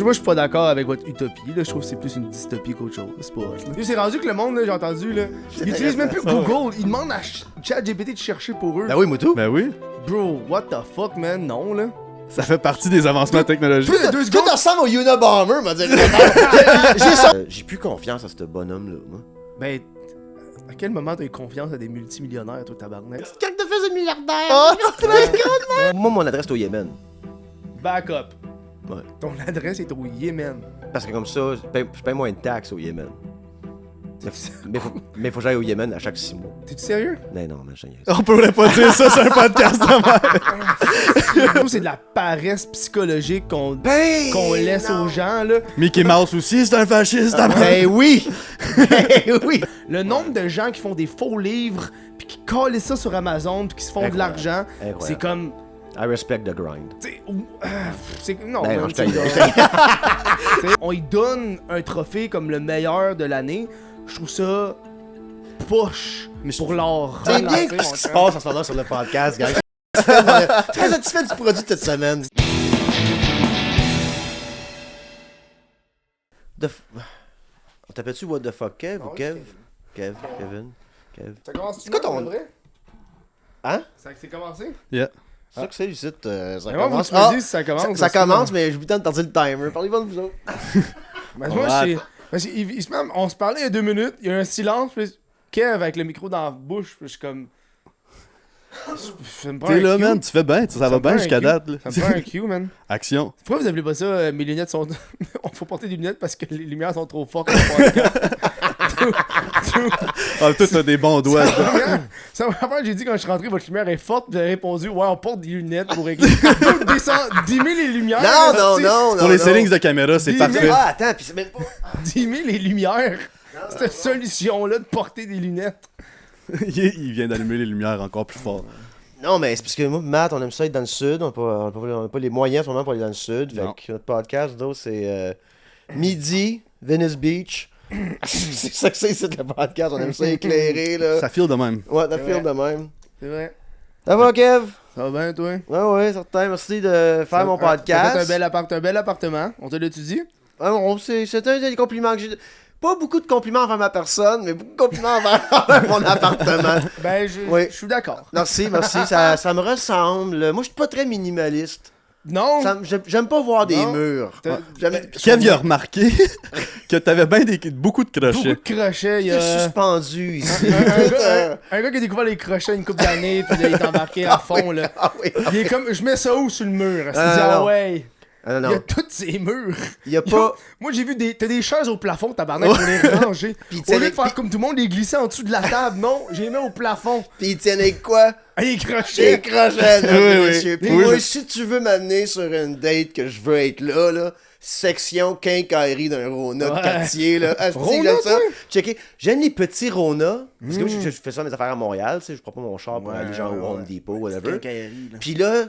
moi, je suis pas d'accord avec votre utopie, là. Je trouve que c'est plus une dystopie qu'autre chose. C'est pas hot, là. C'est rendu que le monde, là, j'ai entendu, là, ils utilisent même plus Google. Ils demandent à ChatGPT de chercher pour eux. Ben oui, Moutou. Ben oui. Bro, what the fuck, man? Non, là. Ça fait partie des avancements technologiques. Tout ressemble au Unabomber, m'a dit. J'ai plus confiance à ce bonhomme-là, moi. Ben, à quel moment t'as eu confiance à des multimillionnaires, toi, tabarnak? Quand te fais un milliardaire! Moi, mon adresse est au Yémen. Back up. Ouais. Ton adresse est au Yémen. Parce que comme ça, je paye moins de taxes au Yémen. Mais faut que j'aille au Yémen à chaque 6 mois. T'es-tu sérieux? Non, mais je On pourrait pas dire ça sur un podcast de même. C'est de la paresse psychologique qu'on Ben, laisse aux gens, là. Mickey Mouse aussi, c'est un fasciste. Ben oui! Ben oui! Le nombre de gens qui font des faux livres, puis qui collent ça sur Amazon, puis qui se font de Incroyable. l'argent, Incroyable. c'est comme... I respect the grind. T'sais, c'est... Non, Ben non, man, je t'sais, t'aille. on y donne un trophée comme le meilleur de l'année. Je trouve ça poche pour l'art. C'est bien T'sais, ce mon qui se chum. passe en ce moment sur le podcast, guys. Très satisfait du produit cette semaine. On t'appelle-tu What the fuck Kev ou Non, Kev? Kev, Kevin, Kev. Ça commence C'est quoi ton- vrai? Hein? C'est commencé? Yeah. C'est ça que c'est, ici, ça Mais moi, commence. vous me dites si ça commence. Ça parce que- commence, mais je vous tente de tarder le timer. Parlez-moi de vous autres. Mais moi, Ouais. parce on se parlait il y a 2 minutes, il y a un silence, puis Kev avec le micro dans la bouche, puis je suis comme... Ça me prend T'es un là, cue. man, tu fais bien, ça va me bien prend jusqu'à un cue. date. Là. Ça me prend un cue, man. Action. Pourquoi vous appelez pas ça mes lunettes sont... On faut porter des lunettes parce que les lumières sont trop fortes pour le podcast. Ah, toi, t'as des bons doigts. Ça m'a fait, j'ai dit quand je suis rentré, votre lumière est forte, vous avez répondu, ouais, on porte des lunettes pour régler. Dimmer les lumières. Non, tu sais. non, non. Pour les non. settings de caméra, c'est Dis- parfait. Ah, attends, pis c'est même pas. Dimmer les lumières. Cette solution-là de porter des lunettes. Il vient d'allumer les lumières encore plus fort. Non, mais c'est parce que moi, Matt, on aime ça être dans le sud. On n'a pas les moyens vraiment pour aller dans le sud. Fait Non. que notre podcast, d'autres, c'est midi, Venice Beach. C'est ça que c'est le podcast. On aime ça éclairé, là. Ça file de même. Ouais, t'as C'est film de vrai. même. C'est vrai. Ça va, Kev? Ça va bien, toi? Ouais, certain. Merci de faire mon T'as podcast. fait un bel appartement. On te l'a-tu dit? C'est un des compliments que j'ai. Pas beaucoup de compliments envers ma personne, mais beaucoup de compliments envers mon appartement. Ben, Oui. je suis d'accord. Merci. Ça me ressemble. Moi, je suis pas très minimaliste. Non! J'aime pas voir des Non. murs. T'as- Kev, il a remarqué que t'avais beaucoup de crochets. Beaucoup de crochets, il y T'es a... suspendu ici. Un gars qui a découvert les crochets une couple d'années, puis là, il est embarqué à fond, là. Ah oui. Il est comme, je mets ça où sur le mur? Il dit, non, ah non. ouais. Ah, non, Il y a non. tous ces murs. Il y a pas. Moi, j'ai vu t'as des chaises au plafond, tabarnak, pour les ranger. Puis Au lieu de puis- faire comme tout le monde, les glisser en dessous de la table, non, j'ai mis au plafond. Puis ils tiennent avec quoi? Ah, les Des crochets. crochets, mesdames Oui, et oui. messieurs. Puis Oui, moi, je- si tu veux m'amener sur une date que je veux être là, section quincaillerie d'un Rona de Ouais. quartier, là. Asti, Rona, j'aime ça. toi? Checker. J'aime les petits Rona. Parce que moi, je fais ça mes affaires à Montréal, tu sais. Je prends pas mon char pour aller genre au Home Depot, whatever. Puis là,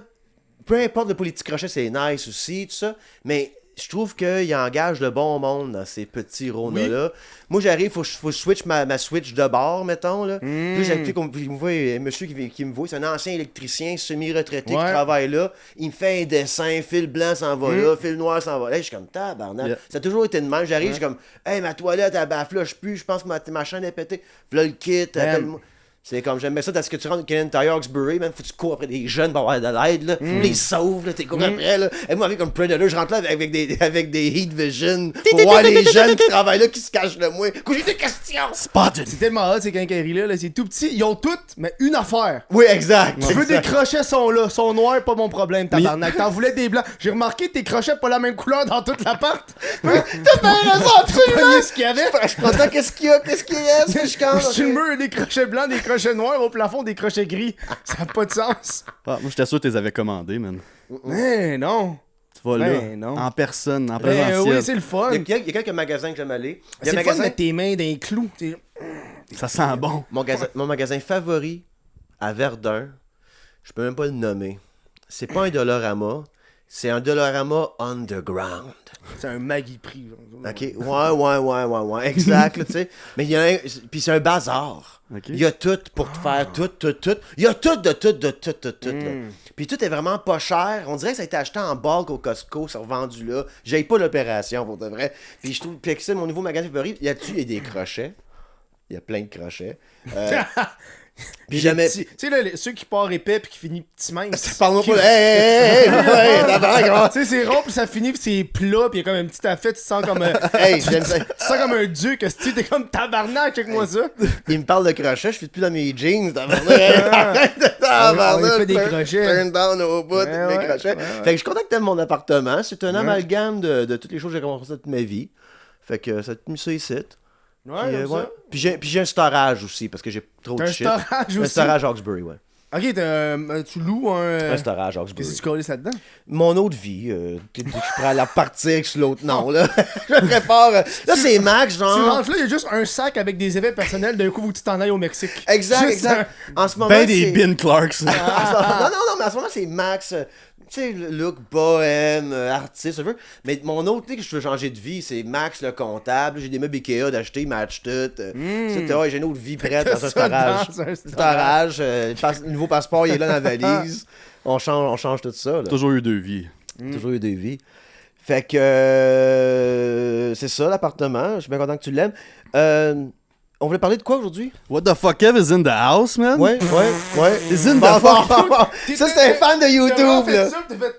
peu importe le petit crochet, c'est nice aussi, tout ça. Mais je trouve qu'il engage le bon monde dans ces petits Rona-là. Moi, j'arrive, faut que je switch ma switch de bord, mettons, là. Puis j'ai il me voit, un monsieur qui me voit, c'est un ancien électricien semi-retraité qui Ouais. travaille là. Il me fait un dessin, fil blanc s'en va là, fil noir s'en va là. Je suis comme, tabarnak. Yeah. Ça a toujours été de même. J'arrive, je suis comme, hey, ma toilette, elle flush plus, je pense que ma chaîne est pétée. Voilà le kit, appelle-moi. C'est comme, j'aimais ça, parce que tu rentres au Canadian Tire Oxbury, man, faut que tu cours après des jeunes pour avoir de l'aide, là. Les sauves, là, t'es cours après, là. Et moi, avec comme Predator, je rentre là avec des Heat Vision pour voir les jeunes qui travaillent là, qui se cachent le moins. J'ai des questions! Spotted! C'est tellement hot, ces quincailleries-là, là, c'est tout petit. Ils ont toutes, mais une affaire. Oui, exact. Tu veux exact. des crochets sont là, sont noirs, pas mon problème, tabarnak. T'en voulais des blancs. J'ai remarqué tes crochets pas la même couleur dans toute l'appart. T'as bien raison, absolument! Voyez ce qu'il y avait. Je prends ça, qu'est-ce qu'il y a, qu'est-ce qu'il y a, je quand Sur le mur, des crochets blancs, des crochets noirs, au plafond, des crochets gris. Ça n'a pas de sens. Ah, moi, j'étais sûr que tu les avais commandés, man. Mais non. Tu vas Ben, là, non. en personne, en Ben présentiel. oui, c'est le fun. Il y a quelques magasins que j'aime aller. Il y a C'est un le fun de magasin, mettre tes mains dans les clous. T'sais. Ça sent bon. mon magasin favori à Verdun, je peux même pas le nommer. C'est pas un Dollarama, c'est un Dollarama underground. C'est un Maggie prix. OK, ouais, exact, là, tu sais. Mais il y a un... Puis c'est un bazar. Ok. Il y a tout pour te faire tout. Il y a tout de tout, là. Puis tout est vraiment pas cher. On dirait que ça a été acheté en bulk au Costco, c'est revendu là. J'ai pas l'opération, pour de vrai. Puis je trouve... Puis c'est mon nouveau magasin favori. Là-dessus, il y a des crochets. Il y a plein de crochets. Puis jamais... Tu sais, là, ceux qui partent épais puis qui finissent petit mince. Parle-moi pas... Hey, Tu sais, c'est rond puis ça finit puis c'est plat puis il y a comme un petit affaire, tu te sens comme hey, j'aime ça. tu te sens comme un dieu, que tu t'es comme tabarnak, check-moi ça. Il me parle de crochets, je suis plus dans mes jeans, arrête de tabarnak. On fait des crochets. Turn down au bout, des Ouais, crochets. ouais. Fait que je suis content que t'aimes mon appartement. C'est un amalgame de toutes les choses que j'ai commencé toute ma vie. Fait que ça a mis ça ici. Ouais, Puis, comme ça. Puis j'ai un storage aussi, parce que j'ai trop de T'as un shit. storage Un aussi. storage Hawkesbury, ouais. Ok, tu loues un. Un storage Qu'est-ce Hawkesbury. que tu colles là-dedans? Mon autre vie, je suis prêt à la partir sur l'autre nom, là. Je me prépare. Là, c'est Max, Tu genre. rentres là, il y a juste un sac avec des effets personnels, d'un coup, faut que tu t'en ailles au Mexique. Exact, Juste exact. En ce moment, Ben des c'est... Bin Clarks. Non, mais à ce moment, c'est Max. Tu sais, le look bohème, artiste, je veux. Mais mon autre, tu sais, que je veux changer de vie, c'est Max le comptable. J'ai des meubles Ikea d'acheter, il match tout. Ouais, j'ai une autre vie prête dans un storage. Dans un Storage, le nouveau passeport, il est là dans la valise. On change tout ça. Là. Toujours eu 2 vies. Toujours eu des vies. Fait que c'est ça l'appartement. Je suis bien content que tu l'aimes. On voulait parler de quoi aujourd'hui? What the fuck, Kev is in the house, man? Ouais. Is in the Bon, fuck. ça, c'est un fan de YouTube, là. T'as fait.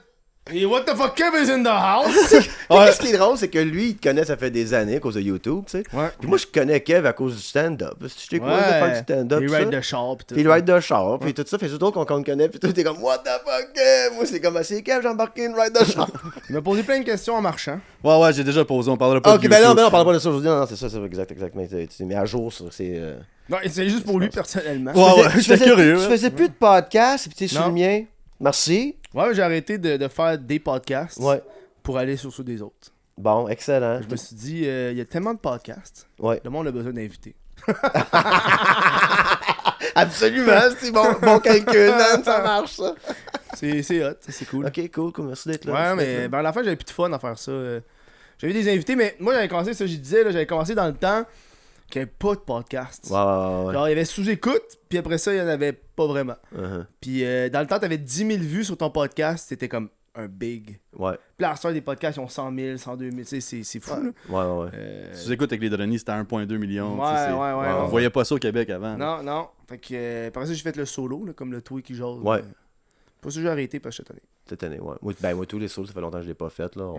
Et what the fuck, Kev is in the house? Qu'est-ce qui est drôle, c'est que lui, il te connaît, ça fait des années à cause de YouTube, tu sais. Ouais. Puis moi, je connais Kev à cause du stand-up. Si je t'ai croisé faire du stand-up, Les tout ça. rides de char pis tout. Puis le ride de char, puis tout ça. Fait surtout qu'on te connaît, puis toi, t'es comme, what the fuck, Kev? Moi, c'est comme, c'est Kev, j'ai embarqué une ride de char. Il m'a posé plein de questions en marchant. Ouais, j'ai déjà posé, on parlera pas Ok, de ben YouTube. non, on parle pas de ça aujourd'hui. Non, c'est ça, exact. Mais tu mets à jour, ça, c'est... Non, c'est juste pour lui personnellement. Ouais, j'étais curieux. Tu hein. faisais plus de podcasts, puis t'es sur Non. le mien. Merci. Ouais, j'ai arrêté de faire des podcasts Ouais. pour aller sur ceux des autres. Bon, excellent. Je me suis dit, il y a tellement de podcasts, Ouais. le monde a besoin d'invités. Absolument, c'est bon calcul, man, ça marche, ça. C'est hot, c'est cool. Ok, cool, merci d'être là. Ouais, merci mais d'être là. ben, à la fin, j'avais plus de fun à faire ça. J'avais des invités, mais moi, j'avais commencé, ça, je disais, là, j'avais commencé dans le temps qu'il n'y avait pas de podcast. Ouais. Genre, il y avait sous-écoute, puis après ça, il n'y en avait pas vraiment. Uh-huh. Puis dans le temps, t'avais 10 000 vues sur ton podcast, c'était comme un big. Ouais, Puis là, à des podcasts, ils ont 100 000, 102 000, tu sais, c'est fou, là. ouais. Si j'écoute avec les Dronies, c'était 1,2 million. Ouais, tu sais, ouais, On ouais. voyait pas ça au Québec avant. Non. Fait que, par ça, j'ai fait le solo, là, comme le tweet qui jase. Ouais. Pour ça, j'ai arrêté parce que j'étais tanné. Cette année, ouais. Moi, tous les solos, ça fait longtemps que je l'ai pas fait, là.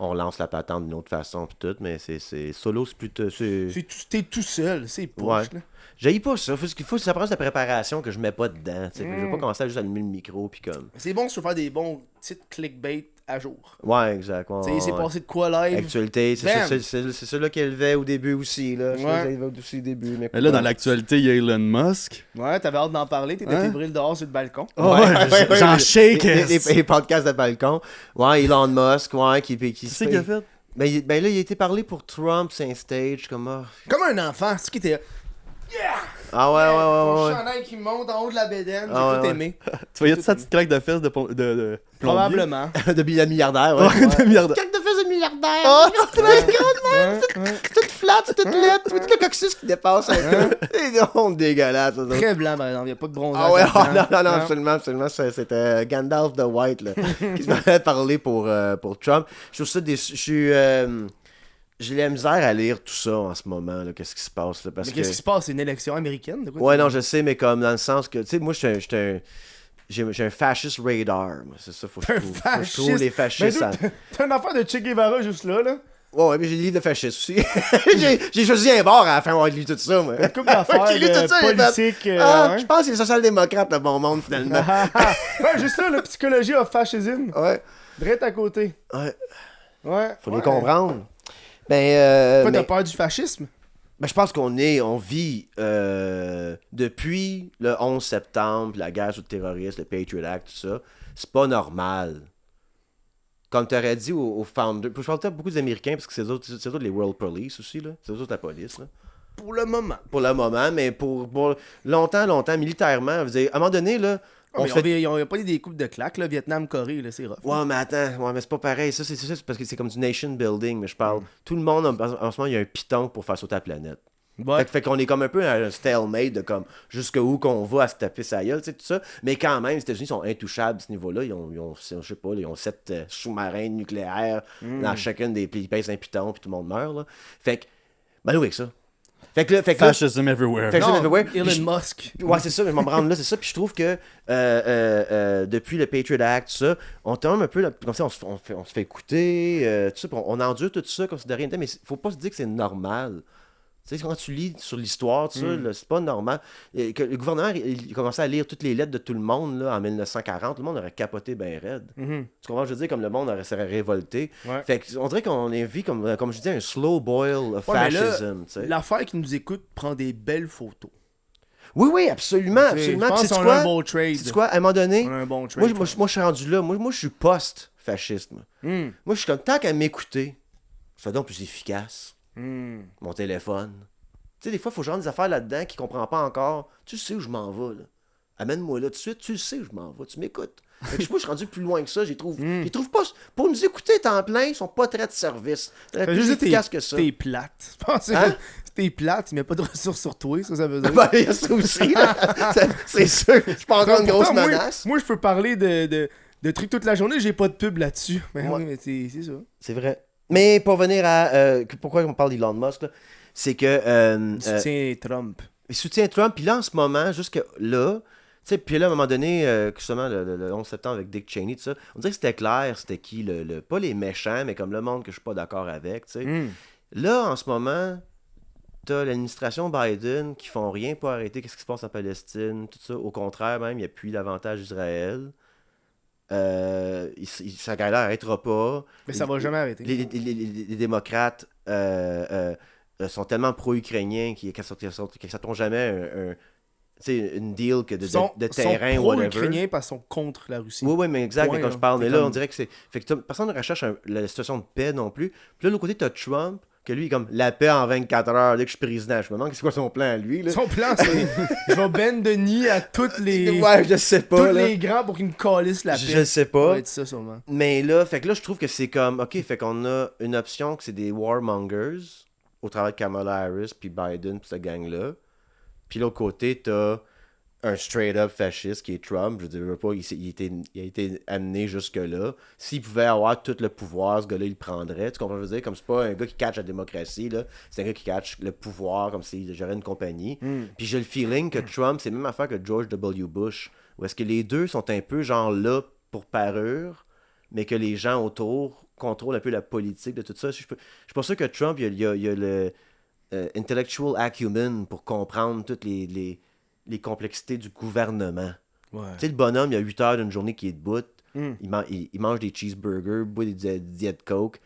On lance la patente d'une autre façon, pis tout, mais c'est solo, c'est plutôt... T'es tout seul, c'est poche, Ouais. là. J'haïs pas ça. Ça prend de la préparation que je mets pas dedans, tu sais. Je vais pas commencer à juste allumer le micro, puis comme... C'est bon si tu veux faire des bons titres clickbait à jour. Ouais, exact. Ouais, Tu sais, c'est ouais. passé de quoi live? Actualité, Bam! c'est ça là qu'elle élevait au début aussi, là. Je Ouais. faisais élever aussi au début, mais... Mais là, dans l'actualité, il y a Elon Musk. Ouais, t'avais hâte d'en parler, t'étais Hein? fébrile dehors sur le balcon. J'en shake. Les podcasts de balcon. Ouais, Elon Musk, ouais, qui Qu'est-ce qu'il a fait? Ben là, il a été parlé pour Trump, c'est un stage, comme... Comme un enfant, c'est ce qui était. Ah Mon ouais. chandail qui monte en haut de la bédaine, j'ai Ah tout ouais. aimé. Tu voyais sa petite claque de fesses de plombier? Probablement. De milliardaire, ouais. De milliardaire. Quelques de fesses de milliardaire. Oh, Ouais. Toute flat, toute laide, tout le coccyx qui dépasse un peu. C'est honte dégueulasse, ça. Très blanc, par exemple, il n'y a pas de bronzage. Ah ouais, là-dedans. non, absolument. C'était Gandalf the White, là, qui se m'avait parlé pour Trump. Je trouve ça j'ai la misère à lire tout ça en ce moment, là, qu'est-ce qui se passe, là, parce Mais que... qu'est-ce qui se passe? C'est une élection américaine? De quoi Ouais, tu- non, je sais, mais comme dans le sens que, tu sais, moi, j'ai un fascist radar, moi, c'est ça, faut que je trouve. Faut que je trouve les fascistes. Mais toi, t'as une affaire de Che Guevara juste là, là. Ouais, mais j'ai des livres de fascistes aussi. j'ai choisi un bord à la fin, on va lire tout ça, moi. Une couple d'affaires J'ai lu tout ça, j'ai fait, politiques. Ah, ouais. je pense que c'est les social-démocrates, le bon monde, finalement. Ouais, juste là, la psychologie of fascism. Ouais, Direct à côté. ouais, Ouais. faut ouais. les comprendre. Ben, Pourquoi mais- t'as peur du fascisme? Ben, je pense on vit depuis le 11 septembre, la guerre sur le terrorisme, le Patriot Act, tout ça. C'est pas normal. Comme tu aurais dit aux founders, je parle peut-être beaucoup des Américains parce que c'est eux autres les World Police aussi, là. C'est eux autres la police, là. Pour le moment. Pour le moment, mais pour longtemps, militairement, je veux dire, à un moment donné, là, Ils ont pas des coupes de claques, là. Vietnam, Corée, là, c'est rough. Ouais, mais attends, ouais, mais c'est pas pareil. Ça, c'est parce que c'est comme du nation building, mais je parle. Tout le monde, en ce moment, il y a un piton pour faire sauter la planète. Ouais. Fait qu'on est comme un peu à un stalemate de comme jusqu'où qu'on va à se taper sa gueule, tu sais, tout ça. Mais quand même, les États-Unis sont intouchables à ce niveau-là. Ils ont je sais pas, ils ont 7 sous-marins nucléaires dans chacune des pays. Ils pèsent un piton, puis tout le monde meurt, là. Fait que, ben oui, avec ça. Fait que là, Fascism everywhere. Elon Musk. Ouais, c'est ça, je m'en rends là, c'est ça. Puis je trouve que depuis le Patriot Act, tout ça, on tombe un peu, comme ça, on se fait écouter, tout ça, on endure tout ça comme si de rien n'était, mais faut pas se dire que c'est normal. Tu sais, quand tu lis sur l'histoire, tout ça, là, c'est pas normal. Que le gouvernement, il commençait à lire toutes les lettres de tout le monde là, en 1940. Le monde aurait capoté ben raide. Tu comprends, je veux dire, comme le monde serait révolté. Ouais. Fait qu'on dirait qu'on est vu comme je dis, un slow boil of fascism. L'affaire qui nous écoute prend des belles photos. Oui, absolument, absolument. Je pense qu'on a un bon trade. C'est quoi, à un moment donné, On a un bon trade. moi, je suis rendu là. Moi, je suis post-fasciste. Moi, je suis comme, tant qu'à m'écouter, sois donc plus efficace. Mon téléphone. Tu sais, des fois, il faut genre des affaires là-dedans qu'il comprend pas encore. Tu sais où je m'en vais, là. Amène-moi là tout de suite, tu sais où je m'en vais, tu m'écoutes. Fait que moi, je suis rendu plus loin que ça, j'y trouve pas... Pour nous écouter temps plein, ils sont pas très de service. T'es plus efficace que ça. T'es plate. Je pense Hein? t'es plate, il met pas de ressources sur toi, ça veut dire. Ben, il y a ça aussi, là. C'est sûr, je suis pas encore une grosse menace. Moi, je peux parler de trucs toute la journée, j'ai pas de pub là-dessus. Mais oui, mais c'est ça. C'est vrai. Mais pour venir à... pourquoi on parle d'Elon Musk, là, c'est que... Il soutient Trump. Il soutient Trump, puis là, en ce moment, jusque là... Tu sais, puis là, à un moment donné, justement, le 11 septembre avec Dick Cheney, tout ça, on dirait que c'était clair, c'était qui, pas les méchants, mais comme le monde que je suis pas d'accord avec, tu sais. Là, en ce moment, t'as l'administration Biden qui font rien pour arrêter qu'est-ce qui se passe en Palestine, tout ça. Au contraire, même, il appuie davantage Israël. Sa guerre n'arrêtera pas. Mais ça va jamais arrêter. Les démocrates sont tellement pro-ukrainiens qu'ils n'accepteront jamais une deal que de terrain ou whatever. Ils sont pro-ukrainiens parce qu'ils sont contre la Russie. Oui, mais exact. Point, mais quand je parle, mais là, on dirait que c'est... Fait que personne ne recherche la situation de paix non plus. Puis là, de l'autre côté, t'as Trump, que lui, il est comme la paix en 24 heures dès que je suis président. Je me demande c'est quoi son plan à lui, là. Son plan, c'est... je vais ben de nid à toutes les... Ouais, je sais pas, tous là. les grands pour qu'ils me calissent la paix. Je sais pas. Ça va être ça, sûrement. Mais là, fait que là, je trouve que c'est comme... OK, fait qu'on a une option que c'est des warmongers au travail de Kamala Harris, puis Biden, puis cette gang-là. Puis l'autre côté, t'as un straight-up fasciste qui est Trump. Je veux dire pas, il a été amené jusque-là. S'il pouvait avoir tout le pouvoir, ce gars-là, il le prendrait. Tu comprends ce que je veux dire? Comme c'est pas un gars qui catch la démocratie, là. C'est un gars qui catch le pouvoir comme s'il gérait une compagnie. Puis j'ai le feeling que Trump, c'est la même affaire que George W. Bush. Où est-ce que les deux sont un peu genre là pour parure, mais que les gens autour contrôlent un peu la politique de tout ça. Je suis pas sûr que Trump, il y a le intellectual acumen pour comprendre toutes les complexités du gouvernement. Ouais. Tu sais, le bonhomme, il y a 8 heures d'une journée qui est debout. Il mange des cheeseburgers, boit des Diet Coke,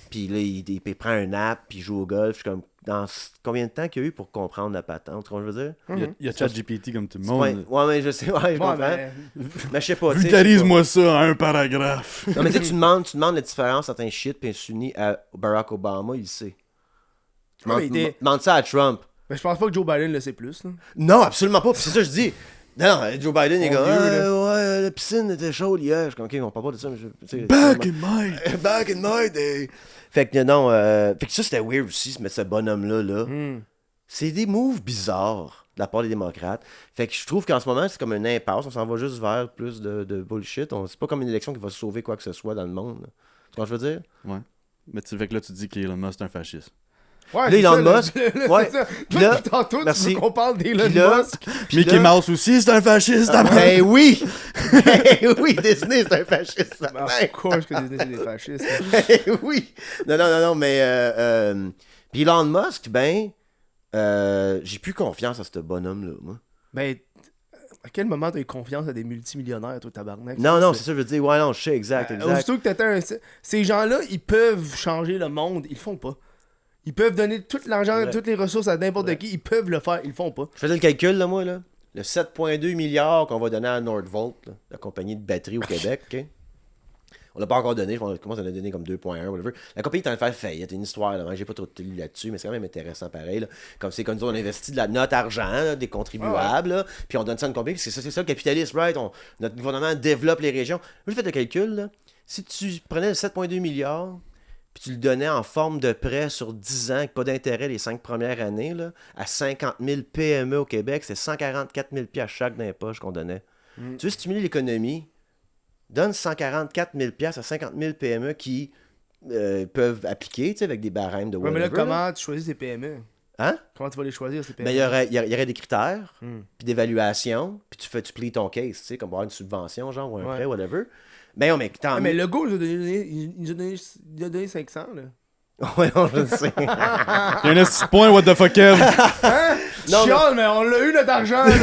puis là, il prend un nap, puis il joue au golf. Je suis comme, combien de temps qu'il y a eu pour comprendre la patente, tu vois ce que je veux dire? Il y a ChatGPT comme tout le monde. Ouais, mais je sais, ouais, je comprends. Mais je sais pas. Vulgarise-moi ça en un paragraphe. Non, mais tu sais, tu demandes la différence entre un shit et un sunni à Barack Obama, il le sait. Tu demandes ça à Trump. Mais je pense pas que Joe Biden le sait plus. Là. Non, absolument pas. Puis c'est ça que je dis. Non, Joe Biden, il est comme, vieux, la piscine était chaude hier. Je suis comme, ok, on parle pas de ça. Mais Back in my day. Fait que non, fait que ça, c'était weird aussi, mais ce bonhomme-là, là. C'est des moves bizarres de la part des démocrates. Fait que je trouve qu'en ce moment, c'est comme une impasse. On s'en va juste vers plus de bullshit. C'est pas comme une élection qui va sauver quoi que ce soit dans le monde. Là. Tu vois ce que je veux dire? Ouais. Mais tu fais que là, tu dis qu'Elon Musk est un fasciste. Ouais, là, Elon Musk. Ouais. Là, tantôt, tu veux qu'on parle d'Elon Musk. Mickey Mouse aussi, c'est un fasciste. Ben oui! Ben oui, Disney, c'est un fasciste. Pourquoi est-ce que Disney, c'est des fascistes? Ben oui! Non, mais... Puis Elon Musk, j'ai plus confiance à ce bonhomme-là, moi. Ben, à quel moment t'as eu confiance à des multimillionnaires, toi, tabarnak? Non, c'est ça, je veux dire. Ouais, non, je sais, exact. Aussitôt que t'étais ces gens-là, ils peuvent changer le monde. Ils le font pas. Ils peuvent donner tout l'argent, toutes les ressources à n'importe qui. Ils peuvent le faire. Ils le font pas. Je faisais le calcul, là, moi, là. Le 7,2 milliards qu'on va donner à Nordvolt, là, la compagnie de batterie au Québec, OK? On l'a pas encore donné, on commence à le donner comme 2.1, whatever. La compagnie est en train de faire faillite, une histoire, là, j'ai pas trop lu là-dessus, mais c'est quand même intéressant pareil. Là. Comme c'est comme nous, on investit de notre argent, là, des contribuables, là, puis on donne ça à une compagnie, parce que c'est ça le capitalisme, right? Notre gouvernement développe les régions. Moi, j'ai fait le calcul, là. Si tu prenais le 7,2 milliards, puis tu le donnais en forme de prêt sur 10 ans, avec pas d'intérêt les 5 premières années, là, à 50 000 PME au Québec, c'est 144 000 à chaque dans les poches qu'on donnait. Tu veux stimuler l'économie, donne 144 000 à 50 000 PME qui peuvent appliquer, tu sais, avec des barèmes de whatever. Mais là, comment tu choisis tes PME? Hein? Comment tu vas les choisir, ces PME? Ben, il y aurait des critères, puis d'évaluation, puis tu plies ton case, tu sais, comme avoir une subvention, genre, ou un prêt, whatever. Ben, mais tant mais le go, il nous a donné 500, là. Ouais, non, je le sais. Il y a un petit point, what the fuck, Kev. Hein? Non, Chiale, mais on l'a eu, notre argent, là.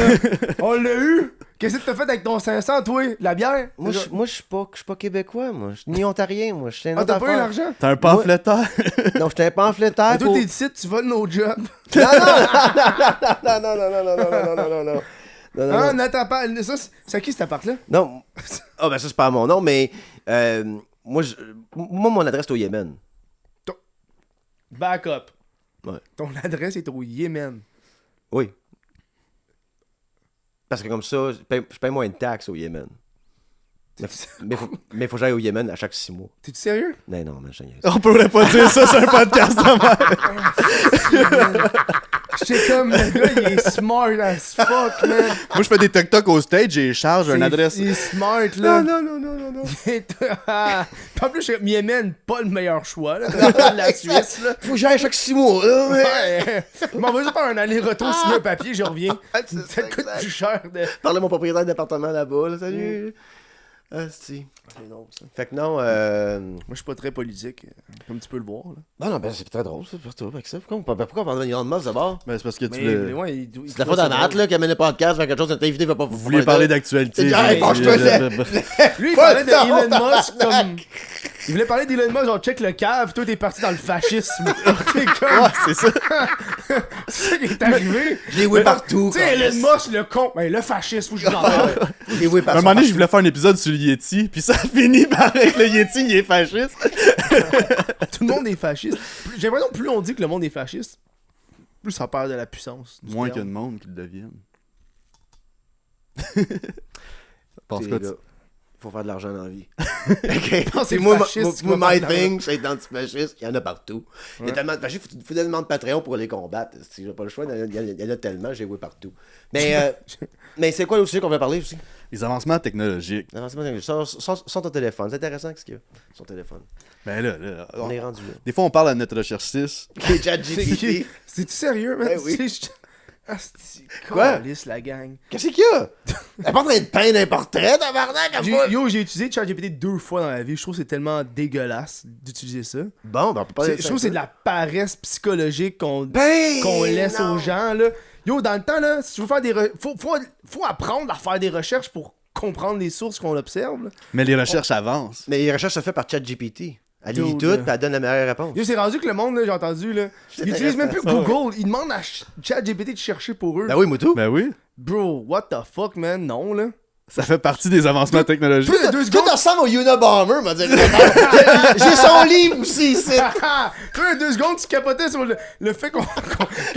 On l'a eu. Qu'est-ce que t'as fait avec ton 500, toi? La bière? Moi, je suis pas québécois, moi. Je suis ni ontarien, moi. Je suis un Ah, autre t'as pas eu affaire. l'argent? T'as un pamphlétaire. Non, j'étais un pamphlétaire. Mais toi, t'es ici, tu voles nos jobs. Non, non. Ah, n'attends pas. Ça, c'est à qui cet appart-là? Non. Ah, ben ça, c'est pas à mon nom, mais moi, mon adresse est au Yémen. Back up. Ouais. Ton adresse est au Yémen. Oui. Parce que comme ça, je paye moins de taxes au Yémen. Mais faut que j'aille au Yémen à chaque 6 mois. T'es-tu sérieux? Non, mais je On pourrait pas dire ça sur un podcast de même. J'étais comme, le gars, il est smart as fuck, man. Moi, je fais des TikTok au stage et je charge une adresse. Il est smart, là. Non. En plus, je suis Yémen, pas le meilleur choix, là. Dans la Suisse, là. Faut que j'aille à chaque 6 mois, là. Ouais. M'en va juste faire un aller-retour, signer un papier, je reviens. Ça te coûte plus cher de... Parler à mon propriétaire d'appartement là-bas, là. Salut. Ah, si. C'est drôle, ça. Fait que non, Moi, je suis pas très politique, comme tu peux le voir, là. non, ben c'est très drôle, ça, pour toi, avec ça. Pourquoi on parle de Elon Musk d'abord? Ben, c'est parce que tu Mais voulais... ouais, C'est la faute à Matt, là, qui amène le podcast, faire quelque chose, notre invité va pas Vous vouliez parler d'actualité. Hey, franchement, Lui, il parlait d'Elon Musk comme... Il voulait parler d'Elon Musk, genre check le cave, toi t'es parti dans le fascisme. T'es comme... Ouais, c'est ça. C'est ça qui est arrivé. Je l'ai oué partout. Tu sais, Elon Musk, le con. Ben, le fascisme, faut que je vous en parle. Je l'ai oué À un partout. moment donné, je voulais faire un épisode sur le Yeti, puis ça finit par avec le Yeti, il est fasciste. Tout le monde est fasciste. J'ai l'impression que plus on dit que le monde est fasciste, plus ça perd de la puissance. du Moins terme. qu'il y a de monde qui le devienne. Pense Pense que quoi, faut faire de l'argent dans la vie. OK? Non, c'est C'est moi, fasciste qui va my faire de thing, c'est être antifasciste, il y en a partout. Il y a tellement de fascistes, il faut tellement de Patreon pour les combattre. Si j'ai pas le choix, il y en a tellement, j'ai oué partout. Mais c'est quoi le sujet qu'on va parler aussi? Les avancements technologiques. Non, c'est pas sans ton téléphone, c'est intéressant ce qu'il y a. Son téléphone. Ben là, On est rendu là. des fois, on parle à notre recherchiste. OK, ChatGPT. C'est-tu sérieux, man? Ben oui. Ah, c'est Quoi? calisse, la gang. Qu'est-ce qu'il y a? Elle est pas en train de peindre un portrait, tabarnak, comme moi. J'ai utilisé ChatGPT 2 fois dans la vie. Je trouve que c'est tellement dégueulasse d'utiliser ça. Bon, ben on peut pas Je trouve que c'est de la paresse psychologique qu'on qu'on laisse aux gens, là. Yo, dans le temps, là, si tu veux faire des... Faut apprendre à faire des recherches pour comprendre les sources qu'on observe, là. Mais les recherches avancent. Mais les recherches sont faites par ChatGPT. Elle lit Dude, tout, là. puis elle donne la meilleure réponse. Yo, c'est rendu que le monde, là, j'ai entendu, là, ils utilisent même plus Google. Ils demandent à ChatGPT de chercher pour eux. Ben oui, Moutou. Ben oui. Bro, what the fuck, man? Non, là. Ça fait partie des avancements technologiques. Toi, 2 Toi, secondes... tu ressembles au Unabomber, m'a dit. J'ai son livre aussi, ici. Toi, 2 secondes, tu capotais sur le fait que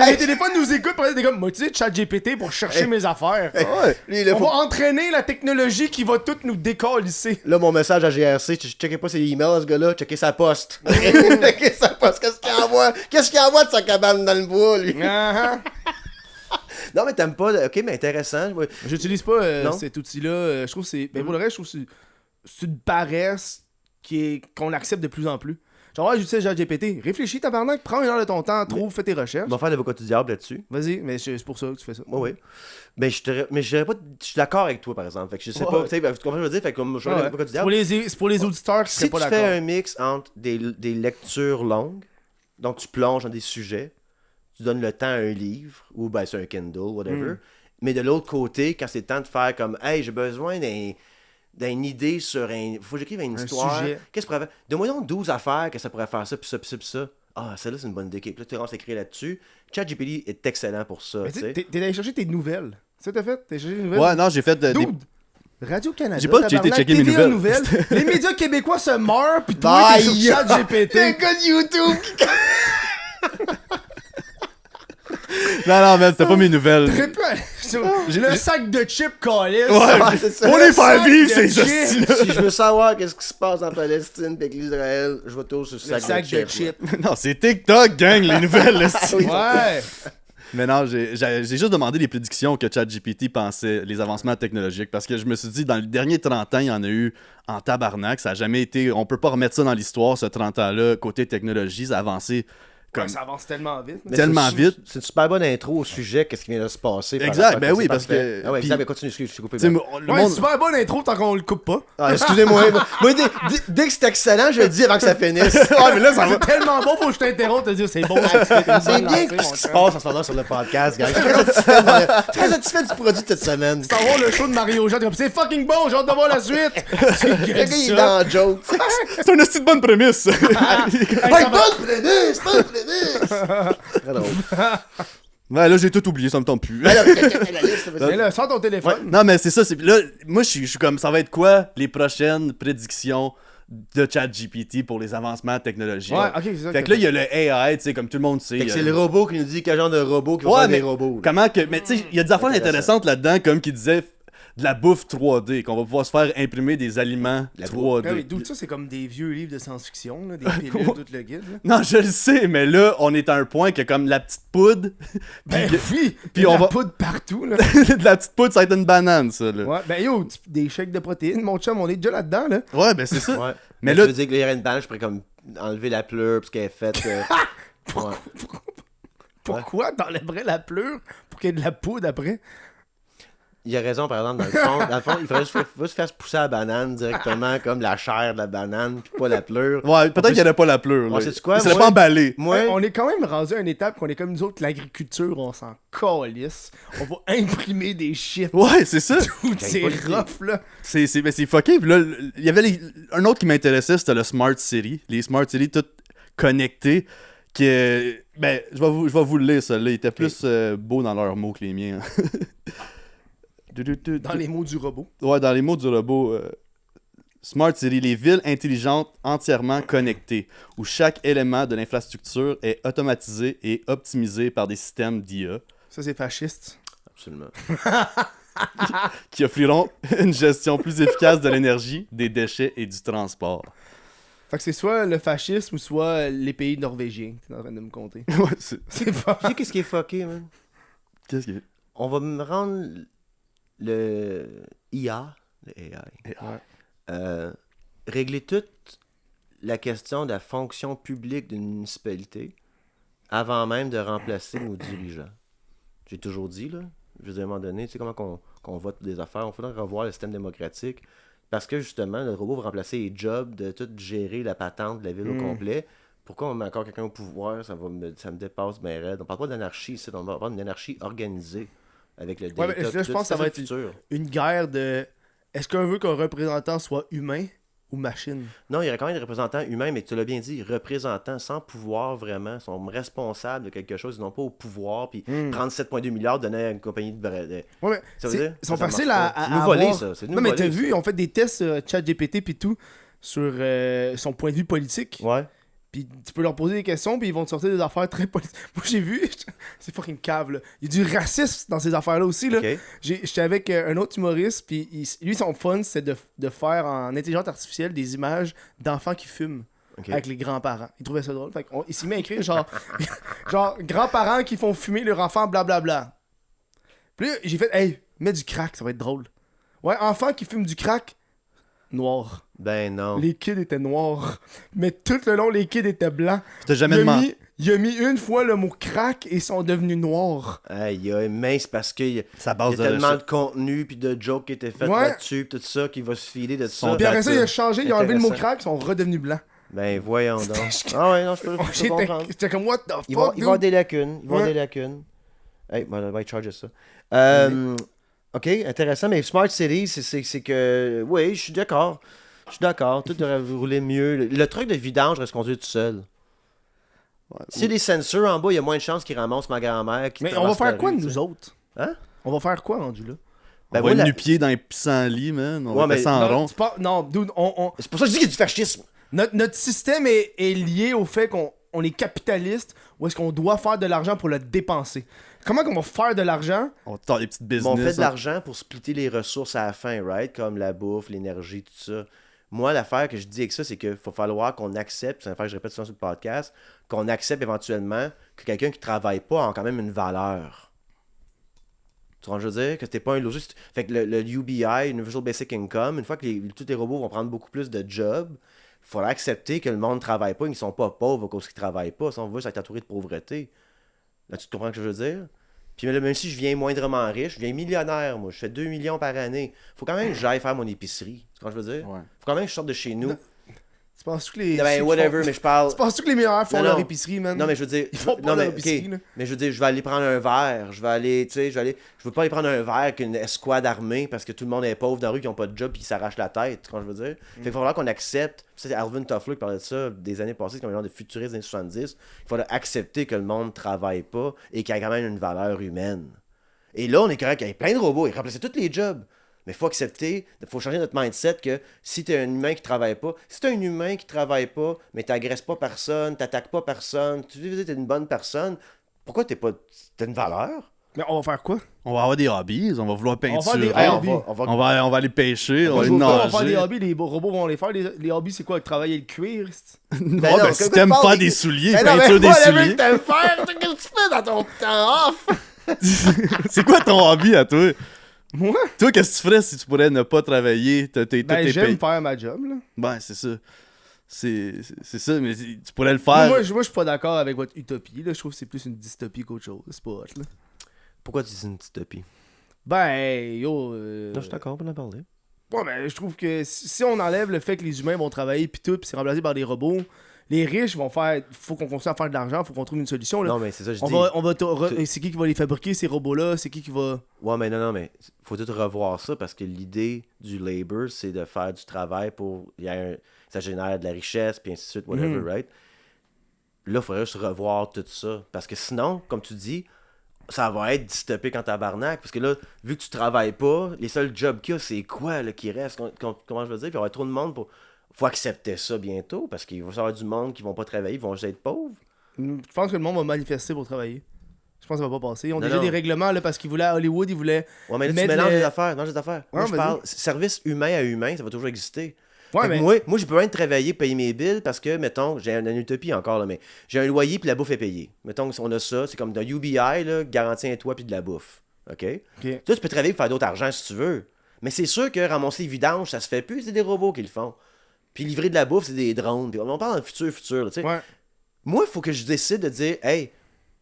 les téléphones nous écoutent, t'es comme, moi, tu sais, ChatGPT pour chercher mes affaires. Ouais. Lui, là, On faut- va entraîner la technologie qui va tout nous décalisser. Là, mon message à GRC, tu checkais pas ses emails, ce gars-là, checkez sa poste. Checkez sa poste, qu'est-ce qu'il envoie? Qu'est-ce qu'il envoie de sa cabane dans le bois, lui? Non, mais t'aimes pas. Ok, mais intéressant. Ouais. J'utilise pas Non. cet outil-là. Je trouve que c'est. Ben, pour le reste, je trouve que c'est une paresse qu'on accepte de plus en plus. Genre, ouais, j'utilise ChatGPT. Réfléchis, tabarnak, prends 1 heure de ton temps, trouve, fais tes recherches. On va faire l'avocat du diable là-dessus. Vas-y, mais c'est pour ça que tu fais ça. Oui, oui. Mais je dirais pas. Je suis d'accord avec toi, par exemple. Fait que je sais Ouais. pas. Tu sais, tu comprends ce que je veux dire? Fait que comme je suis Ouais. l'avocat du C'est diable. pour les auditeurs qui Si seraient tu pas fais d'accord. un mix entre des lectures longues, donc tu plonges dans des sujets, tu donnes le temps à un livre, ou ben c'est un Kindle, whatever, mais de l'autre côté, quand c'est le temps de faire comme, hey, j'ai besoin d'une idée sur un... Faut que j'écrive une histoire. sujet. Qu'est-ce que ça pourrait faire? Donne-moi donc 12 affaires que ça pourrait faire ça, puis ça, puis ça, puis ça. Ah, celle-là, c'est une bonne idée. Puis là, tu commences à écrire là-dessus. ChatGPT est excellent pour ça, Mais tu tu sais, sais. t'es allé chercher tes nouvelles. C'est ça que t'as fait? T'as cherché des nouvelles? Ouais, non, j'ai fait des... Dude, Radio-Canada. J'ai pas checké mes TVA nouvelles. Les médias québécois se meurent, pis toi, t'es sur ChatGPT. T'es un gars de YouTube. Non, man, c'était pas mes nouvelles. J'ai le sac de chips collé. Ouais, c'est ça. faut les faire sac vivre, de ces chips. hosties-là. Si je veux savoir qu'est-ce qui se passe en Palestine avec l'Israël, je vais toujours sur Le sac de chips. Non, c'est TikTok, gang, les nouvelles, là, c'est- Ouais. Mais non, j'ai juste demandé les prédictions que ChatGPT pensait, les avancements technologiques, parce que je me suis dit, dans les derniers 30 ans, il y en a eu en tabarnak, ça a jamais été... On peut pas remettre ça dans l'histoire, ce 30 ans-là, côté technologie, ça a avancé comme... Ouais, ça avance tellement vite. Tellement vite. C'est une super bonne intro au sujet, qu'est-ce qui vient de se passer. par Exact, rapport à ben ça, oui, c'est parce parfait. que- Ah ouais, puis- exact, mais continue, excuse, je suis coupé. Tu sais, Ben. le Ouais, monde... super bonne intro tant qu'on le coupe pas. Ah, excusez-moi. Moi, dès que c'est excellent, je le dis avant que ça finisse. Ouais, mais là, ça va... C'est tellement bon, faut que je t'interrompe, te dire c'est bon. C'est bien ce qui se passe en ce moment sur le podcast, gars. Je suis très satisfait du produit de cette semaine. C'est avoir le show de Mario Jean, c'est fucking bon, j'ai hâte de voir la suite. Le gars, il est dans le joke. C'est une hostie de bonne prémisse. Hey, bonne prémisse, bonne prémisse. Très drôle. Ouais, là, j'ai tout oublié, ça me tente plus. Alors, la liste, vas-y. Mais là, sors ton téléphone. Non, mais c'est ça. Là, moi, je suis comme, ça va être quoi les prochaines prédictions de ChatGPT pour les avancements technologiques? Ouais, ok, c'est ça. Fait que là, il y a le AI, tu sais, comme tout le monde sait. Fait que c'est le robot qui nous dit quel genre de robot qui va Ouais, faire mais des robots. là. comment que... Mais tu sais, il y a des affaires Intéressant. intéressantes là-dedans, comme qui disaient de la bouffe 3D, qu'on va pouvoir se faire imprimer des aliments La 3D. Ah oui, d'où ça, c'est comme des vieux livres de science-fiction, là, des pilules, tout le guide. Là. Non, je le sais, mais là, on est à un point que comme la petite poudre, Ben oui, puis il y a on de la va- poudre partout. Là. de la petite poudre, ça va être une banane, ça, là. Ouais, ben yo, des shakes de protéines, mon chum, on est déjà là-dedans. Là. Ouais, ben c'est ça. Ouais. Mais Mais là- tu veux dire que là, il y aurait une banane, je pourrais comme enlever la pleure parce qu'elle est faite. Ouais. Pourquoi t'enlèverais la pleure pour qu'il y ait de la poudre après? Il a raison, par exemple, dans le fond il faudrait juste faire pousser la banane directement comme la chair de la banane, puis pas la pleure. Ouais, peut-être qu'il n'y aurait pas la pleure, là. Ouais, sais-tu quoi, Il serait moi- pas emballé. Moi, On est quand même rendu à une étape qu'on est comme nous autres, l'agriculture, on s'en calisse. On va imprimer des shit. Ouais, c'est ça. Tout c'est pas l'idée. rough, là. Ben, c'est fucké. Puis là, il y avait un autre qui m'intéressait, c'était le Smart City. Les Smart City toutes connectées. Ben, je vais vous le lire, ça. Là. Il était plus beau dans leurs mots que les miens. hein. Dans les mots du robot. Ouais, dans les mots du robot. Smart City, les villes intelligentes entièrement connectées, où chaque élément de l'infrastructure est automatisé et optimisé par des systèmes d'IA Ça, c'est fasciste. absolument. qui offriront une gestion plus efficace de l'énergie, des déchets et du transport. Fait que c'est soit le fascisme ou soit les pays norvégiens que t'es en train de me compter. Ouais, C'est pas... Tu sais qu'est-ce qui est fucké, man? Qu'est-ce qu'il y a? On va me rendre le IA, le AI, régler toute la question de la fonction publique d'une municipalité avant même de remplacer nos dirigeants. J'ai toujours dit, là, je veux dire, à un moment donné, tu sais comment qu'on vote des affaires, on faudrait revoir le système démocratique parce que justement, le robot va remplacer les jobs de tout gérer la patente de la ville au complet. Pourquoi on met encore quelqu'un au pouvoir? Ça me dépasse bien raide. On parle pas d'anarchie ici, on parle d'une anarchie organisée avec le Ouais, data. mais là, puis je tout. pense que ça C'est va le être futur. une guerre de... Est-ce qu'on veut qu'un représentant soit humain ou machine? Non, il y aurait quand même des représentants humains, mais tu l'as bien dit, représentants sans pouvoir vraiment, sont responsables de quelque chose, ils n'ont pas au pouvoir, puis 37,2 milliards donnés à une compagnie de... Ouais, mais Ça veut dire? ils sont Ça faciles marche pas. à C'est nous voler, avoir. ça. C'est nous Non, mais voler, t'as ça. vu, ils ont fait des tests ChatGPT puis tout sur son point de vue politique. Ouais. Puis tu peux leur poser des questions, puis ils vont te sortir des affaires très politiques. Moi, j'ai vu, c'est fucking cave, là. Il y a du racisme dans ces affaires-là aussi, là. Ok. J'étais avec un autre humoriste, puis lui, son fun, c'est de faire en intelligence artificielle des images d'enfants qui fument. Ok. Avec les grands-parents. Il trouvait ça drôle. Fait il s'est mis à écrire genre, genre grands-parents qui font fumer leur enfant, blablabla. Puis là, j'ai fait, hey, mets du crack, ça va être drôle. Ouais, enfant qui fume du crack, noir. Ben non. Les kids étaient noirs. Mais tout le long, les kids étaient blancs. T'as jamais demandé. Il a mis une fois le mot crack et ils sont devenus noirs. Aïe, aïe, mince, parce qu'il y a, Ça il y base a de tellement de contenu puis de jokes qui étaient faits Ouais. là-dessus, pis tout ça, qui va se filer de ça. Son Puis après ça, il a D'accord. changé, il a enlevé le mot Intéressant. crack, ils sont redevenus blancs. Ben voyons donc. Ah ouais, non, je peux J'étais comprendre. j'étais comme, what the fuck, Il va y dude? avoir des lacunes. Il va y avoir Ouais. des lacunes. Hey, on va charger ça. Ok, intéressant, mais Smart City, c'est que. Oui, je suis d'accord. Je suis d'accord. Tout devrait rouler mieux. Le truc de vidange reste conduit tout seul. Ouais, S'il y a des sensors en bas, il y a moins de chances qu'ils ramassent ma grand-mère. Qui Mais on va traverse la faire quoi rue, de tu nous sais. autres? Hein? On va faire quoi rendu là? Ben, on moi, va être la- nu-pied dans les pissenlits, man. On Ouais, va mais- passer en rond. Non, dude, C'est pour ça que je dis qu'il y a du fascisme. notre système est lié au fait qu'on est capitaliste ou est-ce qu'on doit faire de l'argent pour le dépenser. Comment qu'on va faire de l'argent? On va faire des petites business. Mais on fait de hein. l'argent pour splitter les ressources à la fin, right? Comme la bouffe, l'énergie, tout ça. Moi, l'affaire que je dis avec ça, c'est qu'il faut falloir qu'on accepte, c'est une affaire que je répète souvent sur le podcast, qu'on accepte éventuellement que quelqu'un qui travaille pas a quand même une valeur. Tu vois ce que je veux dire? Que t'es pas un logique. Fait que le UBI, Universal Basic Income, une fois que tous les robots vont prendre beaucoup plus de jobs, il faudra accepter que le monde ne travaille pas et qu'ils sont pas pauvres à cause qu'ils travaillent pas. Si on veut, ça va être entouré de pauvreté. Là, tu comprends ce que je veux dire? Puis là, même si je viens moindrement riche, je viens millionnaire, moi, je fais 2 millions par année. Faut quand même que j'aille faire mon épicerie. Tu comprends ce que je veux dire? Ouais. Faut quand même que je sorte de chez nous. Tu penses que les. Non, ben, whatever, mais je parle. Tu penses que les millionnaires font Non, leur non. épicerie, man? Non, mais je veux dire. Ils font pas non, mais, leur épicerie, ok. là. Mais je veux dire, je vais aller prendre un verre. Je vais aller, tu sais, je veux pas aller prendre un verre avec une escouade armée parce que tout le monde est pauvre dans la rue, qui ont pas de job, puis ils s'arrachent la tête. Quand je veux dire. Fait qu'il va falloir qu'on accepte. C'est Alvin Toffler qui parlait de ça des années passées, comme un genre de futuriste des années 70. Il faudra accepter que le monde travaille pas et qu'il y a quand même une valeur humaine. Et là, on est correct. Il y a plein de robots. Ils remplacent tous les jobs. Mais il faut accepter, il faut changer notre mindset que si t'es un humain qui travaille pas, si t'es un humain qui travaille pas, mais t'agresses pas personne, t'attaques pas personne, tu dis que t'es une bonne personne, pourquoi t'as une valeur? Mais on va faire quoi? On va avoir des hobbies, on va vouloir va faire peinturer, des Hey, hobbies. on va aller pêcher, on va aller On va faire nager. des hobbies, les robots vont les faire. Les hobbies, c'est quoi? Travailler le cuir? c'est- Non, Ben non, ben, que- si que t'aimes tu parles faire des- des souliers, Ben non, mais peinture des whatever souliers. que t'aimes faire, qu'est-ce que tu fais dans ton temps off? C'est quoi ton hobby à toi? Moi? Toi, qu'est-ce que tu ferais si tu pourrais ne pas travailler? Ben, j'aime faire ma job, là. Ben, c'est ça. C'est ça, mais tu pourrais le Moi, faire. moi, je suis pas d'accord avec votre utopie, là. Je trouve que c'est plus une dystopie qu'autre chose. C'est pas hot, là. Pourquoi tu dis une dystopie? Ben, yo. Non, je suis d'accord pour en parler. Ouais, mais je trouve que si on enlève le fait que les humains vont travailler pis tout, pis c'est remplacé par des robots, les riches vont faire. Faut qu'on continue à faire de l'argent, faut qu'on trouve une solution, là. Non, mais c'est ça que je On dis. va c'est qui va les fabriquer, ces robots-là? C'est qui va. Ouais, mais non, mais faut tout revoir ça parce que l'idée du labor, c'est de faire du travail pour. Ça génère de la richesse, puis ainsi de suite, whatever, right? Là, il faudrait juste revoir tout ça. Parce que sinon, comme tu dis, ça va être dystopique en tabarnak. Parce que là, vu que tu travailles pas, les seuls jobs qu'il y a, c'est quoi là, qui reste? Comment je veux dire? Puis il va y avoir trop de monde pour. Faut accepter ça bientôt parce qu'il va y avoir du monde qui vont pas travailler, ils vont juste être pauvres. Je pense que le monde va manifester pour travailler. Je pense que ça va pas passer. Ils ont Non, déjà non. des règlements, là, parce qu'ils voulaient à Hollywood, ils voulaient. Ouais, mais là, tu mettre mélanges le- les affaires. Non, les affaires. Moi, Ouais, je vas-y. parle service humain à humain, ça va toujours exister. Ouais, Fait que mais. moi, je peux rien travailler, payer mes billes parce que, mettons, j'ai une utopie encore, là, mais j'ai un loyer puis la bouffe est payée. Mettons, si on a ça, c'est comme dans UBI, là, garantie un toit puis de la bouffe. OK? Ok. Toi, tu peux travailler pour faire d'autres argent si tu veux. Mais c'est sûr que ramasser les vidanges, ça se fait plus, c'est des robots qui le font. Puis livrer de la bouffe, c'est des drones. Puis on parle dans le futur, là, tu sais. Ouais. Moi, il faut que je décide de dire, hey,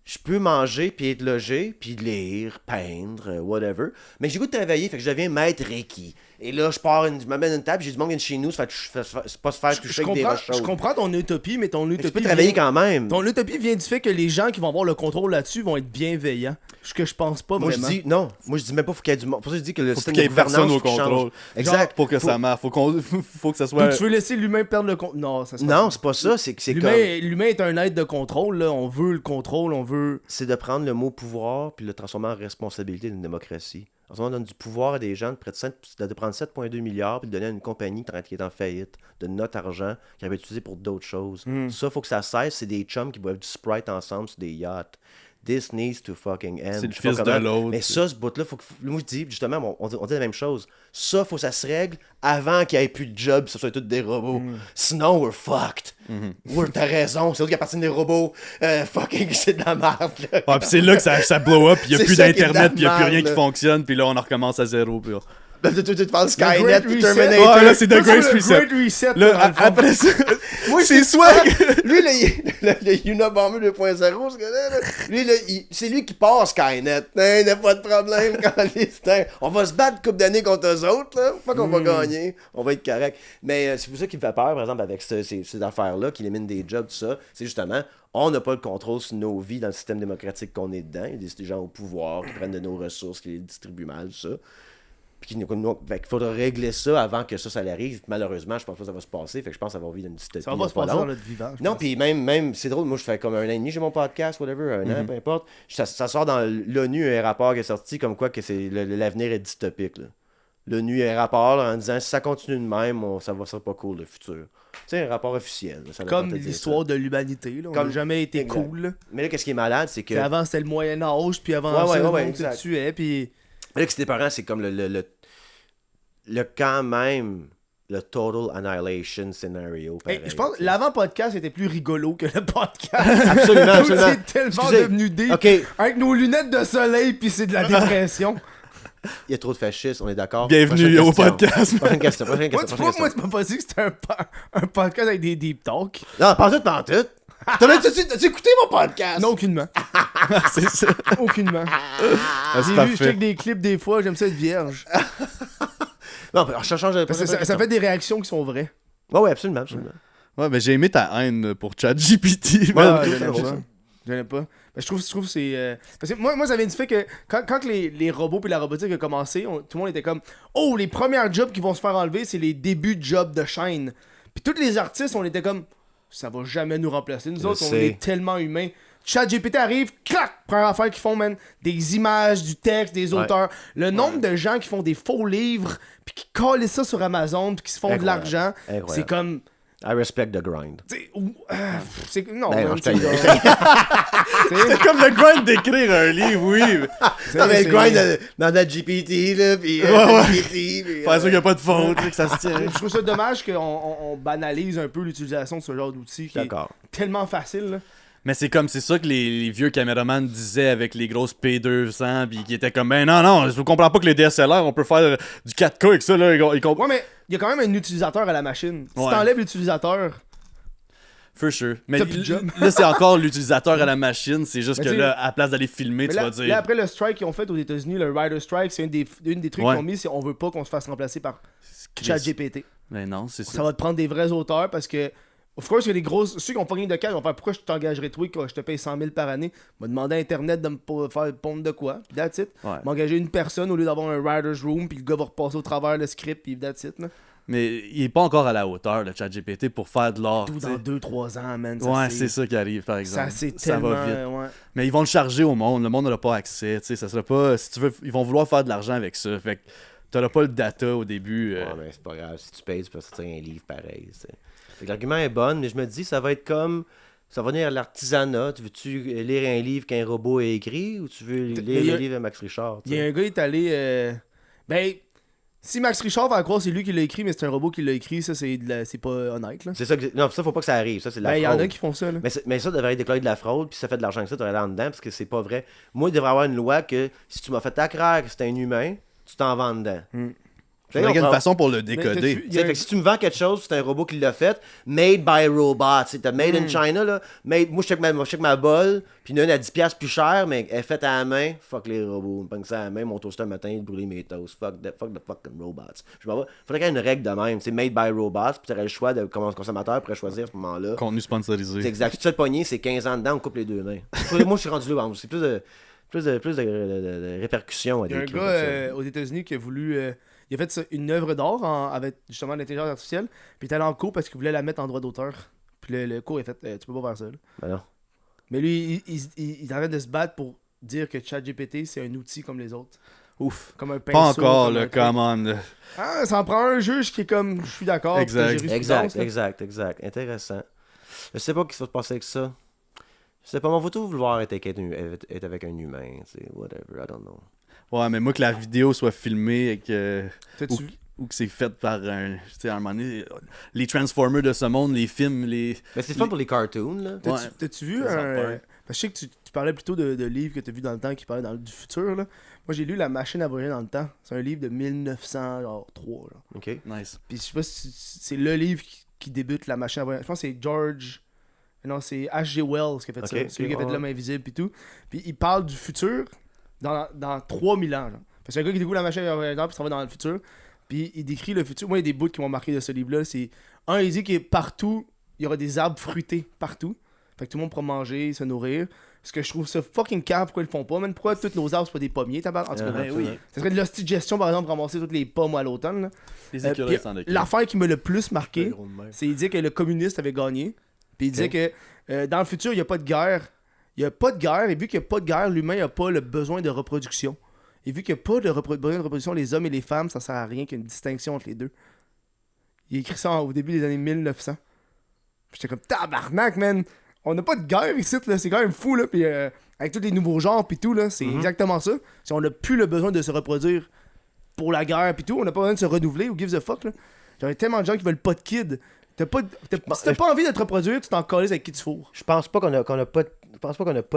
je peux manger, puis être logé, puis lire, peindre, whatever. Mais j'ai goût de travailler, fait que je deviens maître Reiki. Et là, je m'amène une table, j'ai du monde qui vient de chez nous, c'est pas se faire toucher avec des roches Je chaudes. comprends ton utopie, mais ton Mais tu utopie. peux travailler vient- quand même. Ton utopie vient du fait que les gens qui vont avoir le contrôle là-dessus vont être bienveillants. Ce que je pense pas Moi, vraiment. je dis, non. Moi, je dis même pas qu'il faut qu'il y ait du monde. Pour ça, je dis que le Faut système qu'il y de ait personne gouvernance au faut qu'il change. contrôle. Exact. Pour que Faut- ça marche. Faut que ça soit. Donc, tu veux laisser l'humain perdre le contrôle. Non, ça se passe Non, pas. c'est pas ça. C'est que c'est L'humain, comme. l'humain est un être de contrôle, là. On veut le contrôle, on veut. C'est de prendre le mot pouvoir puis le transformer en responsabilité d'une démocratie. En ce moment, on donne du pouvoir à des gens de prendre 7,2 milliards puis de donner à une compagnie qui est en faillite de notre argent qui avait été utilisé pour d'autres choses. Ça, faut que ça cesse. C'est des chums qui boivent du Sprite ensemble sur des yachts. This needs to fucking end. C'est le Je sais pas fils de comment, l'autre. Mais ça, ce bout-là, faut que. Moi, je dis, justement, on dit la même chose. Ça, faut que ça se règle avant qu'il n'y ait plus de job, que ce soit tous des robots. Sinon, we're fucked. T'as raison, c'est eux qui appartiennent des robots. Fucking, c'est de la merde, là. Ah, puis c'est là que ça blow up, il n'y a C'est plus ça qui est de d'internet, la puis il n'y a plus merde, rien qui là. fonctionne, puis là on en recommence à zéro. Puis... Tu parles Le Skynet, Great puis Reset. Terminator. Ah, là, c'est The Ça, Great le Reset. Great Reset. Là, dans le fond. après ça, Moi, c'est soit. Lui, le Unabomber 2.0, ce gars-là, là, lui, là, c'est lui qui part Skynet. Il n'y a pas de problème quand on va se battre une couple d'années contre eux autres, là. Pas qu'on va gagner. On va être correct. Mais c'est pour ça qu'il me fait peur, par exemple, avec ces affaires-là, qui éliminent des jobs, tout ça. C'est justement, on n'a pas le contrôle sur nos vies dans le système démocratique qu'on est dedans. Il y a des gens au pouvoir qui prennent de nos ressources, qui les distribuent mal, tout ça. Puis qu'il faudra régler ça avant que ça arrive. Malheureusement, je pense pas que ça va se passer. Fait que je pense que ça va vivre une dystopie. Ça va pas se passer dans notre vivant. Non, puis même c'est drôle, moi je fais comme un an et demi, j'ai mon podcast, whatever, un an, peu importe. Ça sort dans l'ONU, un rapport qui est sorti comme quoi que l'avenir est dystopique. Là. L'ONU a un rapport là, en disant si ça continue de même, ça va pas cool le futur. Tu sais, un rapport officiel. Là, comme l'histoire de l'humanité. Là. On n'a jamais été exact. Cool. Là. Mais là, qu'est-ce qui est malade, c'est que. Puis avant, c'était le Moyen-Âge, puis avant ça, le monde se tuait. Puis... Là, ce qui est parent, c'est comme le quand même. Le Total Annihilation Scenario. Hey, je pense que l'avant-podcast était plus rigolo que le podcast. Absolument. C'est tellement devenu deep. Okay. Avec nos lunettes de soleil, puis c'est de la dépression. Il y a trop de fascistes, on est d'accord. Bienvenue au podcast. Prochaine question. Moi, tu m'as pas dit que c'était un podcast avec des deep talks. Non, pas tout. T'as écouté mon podcast? Non, aucunement. C'est ça. Aucunement. J'ai vu, je check des clips des fois, j'aime ça être vierge. Non, ça change de ça fait des réactions qui sont vraies. Ouais, absolument. Ouais, mais j'ai aimé ta haine pour ChatGPT. J'aime pas. Mais je trouve que c'est... Parce que moi, ça vient du fait que quand les robots et la robotique ont commencé, tout le monde était comme « Oh, les premiers jobs qui vont se faire enlever, c'est les débuts de jobs de chaîne. » Puis tous les artistes, on était comme « Ça va jamais nous remplacer. Nous autres, on est tellement humains. » ChatGPT arrive, clac! Première affaire qu'ils font, man. Des images, du texte, des auteurs. Le nombre de gens qui font des faux livres, puis qui collent ça sur Amazon, puis qui se font de l'argent, c'est comme... I respect the grind. C'est... Non, c'est comme le grind d'écrire un livre, oui. Non, mais le grind dans la GPT, là, puis GPT... Faire sûr qu'il n'y a pas de faute, que ça se tient. Je trouve ça dommage qu'on banalise un peu l'utilisation de ce genre d'outils qui est tellement facile, là. Mais c'est ça que les vieux caméramans disaient avec les grosses P200, puis qui étaient comme, ben non, je comprends pas que les DSLR, on peut faire du 4K avec ça, là. Ouais, mais il y a quand même un utilisateur à la machine. Si t'enlèves l'utilisateur... For sure. Mais là, c'est encore l'utilisateur à la machine, c'est juste que là, à la place d'aller filmer, tu vas dire... Là, après le strike qu'ils ont fait aux États-Unis, le Rider Strike, c'est une des trucs qu'ils ont mis, c'est on veut pas qu'on se fasse remplacer par ChatGPT. Mais non, c'est ça. Ça va te prendre des vrais auteurs parce que... Of course, il y a des grosses. Ceux qui ont pas rien de cash vont faire pourquoi je t'engagerais toi que je te paye 100 000 par année. M'a demandé à Internet de me faire pondre de quoi. Puis that's it. M'engager une personne au lieu d'avoir un writer's room. Puis le gars va repasser au travers le script. Puis that's it. Là. Mais il est pas encore à la hauteur, le ChatGPT, pour faire de l'art. Tout dans 2-3 ans, man. C'est ça qui arrive, par exemple. Ça va vite. Ouais. Mais ils vont le charger au monde. Le monde n'aura pas accès. Ça sera pas. Si tu veux, ils vont vouloir faire de l'argent avec ça. Fait que t'auras pas le data au début. Ouais, mais c'est pas grave. Si tu payes, tu peux sortir un livre pareil. L'argument est bon, mais je me dis, ça va être comme... Ça va venir à l'artisanat. Veux-tu lire un livre qu'un robot a écrit ou tu veux lire le livre de Max Richard? Il y a un gars qui est allé... Ben, si Max Richard va croire c'est lui qui l'a écrit, mais c'est un robot qui l'a écrit, ça, c'est pas honnête, là. C'est ça non, ça, faut pas que ça arrive. Ça, c'est de la fraude. Il y en a qui font ça, là. Mais ça devrait être déclaré de la fraude, puis ça fait de l'argent que ça, tu là en dedans, parce que c'est pas vrai. Moi, il devrait y avoir une loi que si tu m'as fait croire que c'est un humain, tu t'en vends dedans. Il y a une façon pour le décoder. Fait que si tu me vends quelque chose, c'est un robot qui l'a fait, made by robot. T'as made in China, là. Moi, je check ma bolle, puis une à 10$ plus cher, mais elle est faite à la main. Fuck les robots. Je pense ça à la main, mon toaster le matin, il brûlait mes toasts. Fuck the fucking robots. Je m'en vais. Faudrait qu'il y ait une règle de même. C'est made by robots, puis t'aurais le choix de comment le consommateur pourrait choisir à ce moment-là. Contenu sponsorisé. C'est exact. Si tu te le poignet, c'est 15 ans dedans, on coupe les deux mains. Moi, je suis rendu là. C'est plus de répercussions. Il y a un gars aux États-Unis qui a voulu. Il a fait une œuvre d'art avec justement l'intelligence artificielle, puis il est allé en cours parce qu'il voulait la mettre en droit d'auteur. Puis le cours est fait, tu peux pas faire ça. Là. Ben non. Mais lui, il arrête de se battre pour dire que ChatGPT, c'est un outil comme les autres. Ouf. Comme un pinceau. Pas encore, le commande. Ah, ça en prend un juge qui est comme, je suis d'accord. Exact. Intéressant. Je sais pas ce qui va se passer avec ça. Je sais pas, mon photo vouloir être avec un humain, whatever, I don't know. Ouais, mais moi que la vidéo soit filmée et que... Ou que c'est fait par un... Tu sais, à un moment donné, les Transformers de ce monde, les films, les... Mais c'est fun pour les cartoons, là. T'as-tu vu un... Je sais que tu parlais plutôt de livres que t'as vu dans le temps qui parlaient du futur, là. Moi, j'ai lu La machine à voyager dans le temps. C'est un livre de 1903, là. OK. Nice. Puis je sais pas si c'est le livre qui débute La machine à voyager. Je pense que c'est George... Non, c'est H.G. Wells qui a fait ça. C'est lui qui a fait L'homme invisible et tout. Puis il parle du futur dans 3000 ans, genre. C'est un gars qui découvre la machine à voyager puis ça va dans le futur. Puis il décrit le futur. Moi, il y a des bouts qui m'ont marqué de ce livre-là. C'est il dit que partout, il y aura des arbres fruités partout. Fait que tout le monde pourra manger, se nourrir. Ce que je trouve ça fucking cave, pourquoi ils le font pas, man. Pourquoi toutes nos arbres sont pas des pommiers, tabarnak? En tout cas, Ben oui. Ça serait de l'hostie de gestion, par exemple, ramasser toutes les pommes à l'automne, là. Les écureuils s'en occupent. L'affaire qui m'a le plus marqué, c'est qu'il disait que le communiste avait gagné. Puis il disait que dans le futur, il n'y a pas de guerre. Il n'y a pas de guerre. Et vu qu'il n'y a pas de guerre, l'humain n'a pas le besoin de reproduction. Et vu qu'il n'y a pas de besoin de reproduction, les hommes et les femmes, ça sert à rien qu'il y ait une distinction entre les deux. Il a écrit ça au début des années 1900. J'étais comme tabarnak, man. On n'a pas de guerre ici, là. C'est quand même fou, là. Puis avec tous les nouveaux genres, puis tout, là, c'est exactement ça. Si on n'a plus le besoin de se reproduire pour la guerre, puis tout, on n'a pas besoin de se renouveler ou gives a fuck, là. J'avais tellement de gens qui veulent pas de kids. Si t'as pas envie de te reproduire, tu t'en colles avec qui tu fourres. Je pense pas qu'on a pas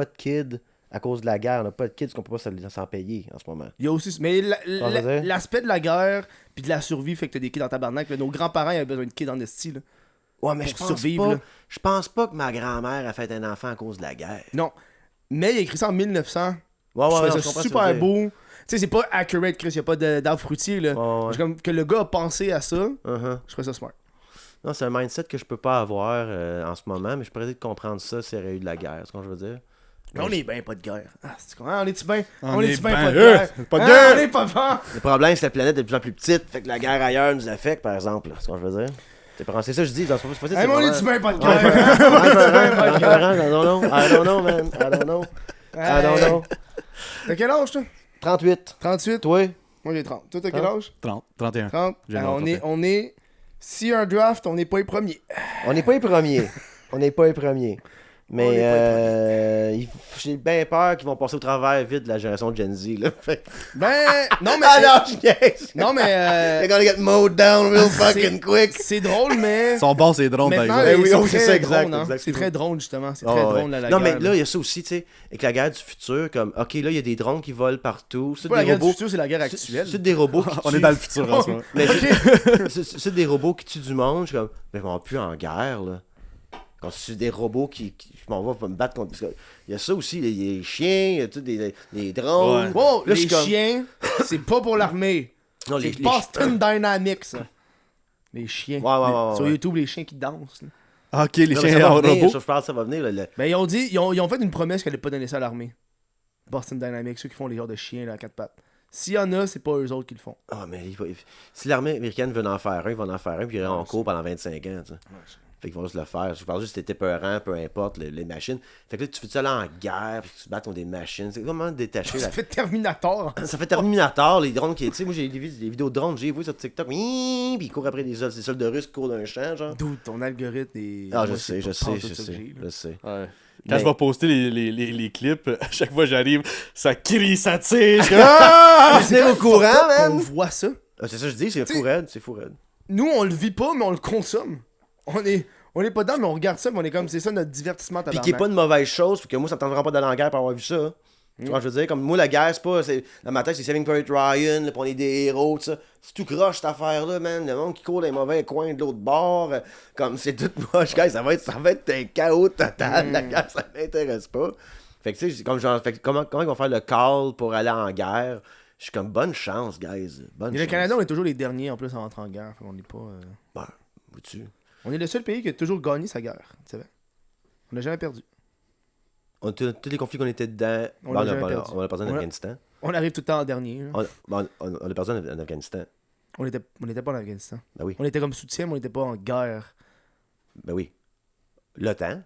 de kids à cause de la guerre. On n'a pas de kids parce qu'on peut pas s'en payer en ce moment. Il y a aussi... Mais l'aspect de la guerre puis de la survie fait que t'as des kids dans tabarnak. Là. Nos grands-parents ils avaient besoin de kids en esti, là. Ouais, mais survivre, je pense pas que ma grand-mère a fait un enfant à cause de la guerre. Non. Mais il a écrit ça en 1900. Ouais, je trouvais je ça comprends super beau. Tu sais, c'est pas accurate, Chris. Y a pas d'arbre fruitier, là. Ouais. Comme que le gars a pensé à ça, je trouvais ça smart. Non, c'est un mindset que je peux pas avoir en ce moment, mais je pourrais peut-être comprendre ça s'il y aurait eu de la guerre, c'est ce que je veux dire. Mais on est bien pas de guerre. Ah, on est-tu bien? On est bien ben pas de guerre? pas de Ah, guerre! on est pas fort! Le problème, c'est que la planète est de plus en plus petite, fait que la guerre ailleurs nous affecte, par exemple. C'est ce que je veux dire. C'est ça que je dis, c'est pas Hey, mais on est-tu bien pas de guerre? I don't know, man. I don't know. T'as quel âge, toi? 38. 38? Toi? Moi, j'ai 30. Toi, t'as quel âge? 30, 31. 30. J'ai Alors, un autre, on est... Si un draft, on n'est pas les premiers. On n'est pas les premiers. On n'est pas les premiers. On est Mais j'ai bien peur qu'ils vont passer au travers vite de la génération Gen Z. Là. Ben, non, mais... Ah non, je niaise. Non, mais... They're gonna get mowed down real fucking quick. C'est drôle, mais... Ils sont bons, ces drones, par Maintenant, exemple. oui, c'est c'est très ça, exact, drôle, hein. exact. C'est très drôle, justement. C'est Ah, très ouais. drôle, la Non, guerre. mais là, il y a ça aussi, tu sais, avec la guerre du futur, comme, ok, là, il y a des drones qui volent partout. C'est C'est pas la des guerre du robots. futur, c'est la guerre actuelle. C'est des robots qui On tuent. est dans le futur en ce moment. Mais c'est des robots qui tuent du monde. Je suis comme, mais ils vont plus en guerre, là. Quand c'est des robots qui je m'en vais me battre contre. Parce que il y a ça aussi, les chiens, il y a tous les drones. Ouais. Wow, Là, je les suis comme- chiens, c'est pas pour l'armée. Non, C'est Boston Dynamics, ça. Les chiens. Ouais. Sur YouTube, les chiens qui dansent. là. Ah, ok, les Non, mais chiens ça va en venir, robot. ça, je pense que ça va venir. Là, Mais ils ont dit, ils ont fait une promesse qu'elle allait pas donner ça à l'armée. Boston Dynamics, ceux qui font les genres de chiens là, à quatre pattes. S'il y en a, c'est pas eux autres qui le font. Ah, mais si l'armée américaine veut en faire un, ils vont en faire un, puis ils iront en cours pendant 25 ans. Tu sais. Fait qu'ils vont juste le faire. Je parle juste que c'était peurant, peu importe, les machines. Fait que là, tu fais ça là en guerre, puis que tu te bats contre des machines. C'est comment détacher Ça la. fait Terminator. Ça fait Terminator, les drones qui. Tu sais, moi j'ai des vidéos de drones, j'ai vu sur TikTok, puis ils courent après des soldats russes qui courent d'un champ, genre. D'où ton algorithme est. Ah, je Moi, sais, c'est je pas sais, tout je ça que sais, j'ai, là. je sais. Ouais. Quand Mais- je vais poster les clips, à chaque fois que j'arrive, ça crie, ça tire. Je suis comme, ah! C'est au courant, On man! voit ça. Ah, c'est ça que je dis, c'est fou raide, c'est fou raide. Nous, on le vit pas, mais on le consomme. On est pas dedans, mais on regarde ça, mais on est comme, c'est ça notre divertissement. Puis qui est pas une mauvaise chose, puis que moi ça me tentera pas d'aller en guerre pour avoir vu ça. Tu vois, je veux dire, comme moi la guerre, c'est pas. Dans ma tête, c'est Saving Private Ryan, là, pis on est des héros, tout ça. C'est tout croche cette affaire-là, man. Le monde qui court dans les mauvais coins de l'autre bord. Comme c'est tout moche, guys. Ça va être un chaos total. La guerre, ça m'intéresse pas. Fait que tu sais, comme genre, comment ils vont faire le call pour aller en guerre? Je suis comme bonne chance, guys. Bonne Mais chance. le Canada, on est toujours les derniers en plus à rentrer en guerre. Fait qu'on est pas. Ben, vois-tu? On est le seul pays qui a toujours gagné sa guerre. Tu savais? On n'a jamais perdu. Tous les conflits qu'on était dedans, On ben, l'a jamais perdu. on a perdu en On a- Afghanistan. On arrive tout le temps en dernier. là. On a perdu en Afghanistan. On était pas en Afghanistan. Ben oui. On était comme soutien, mais on était pas en guerre. Ben oui. L'OTAN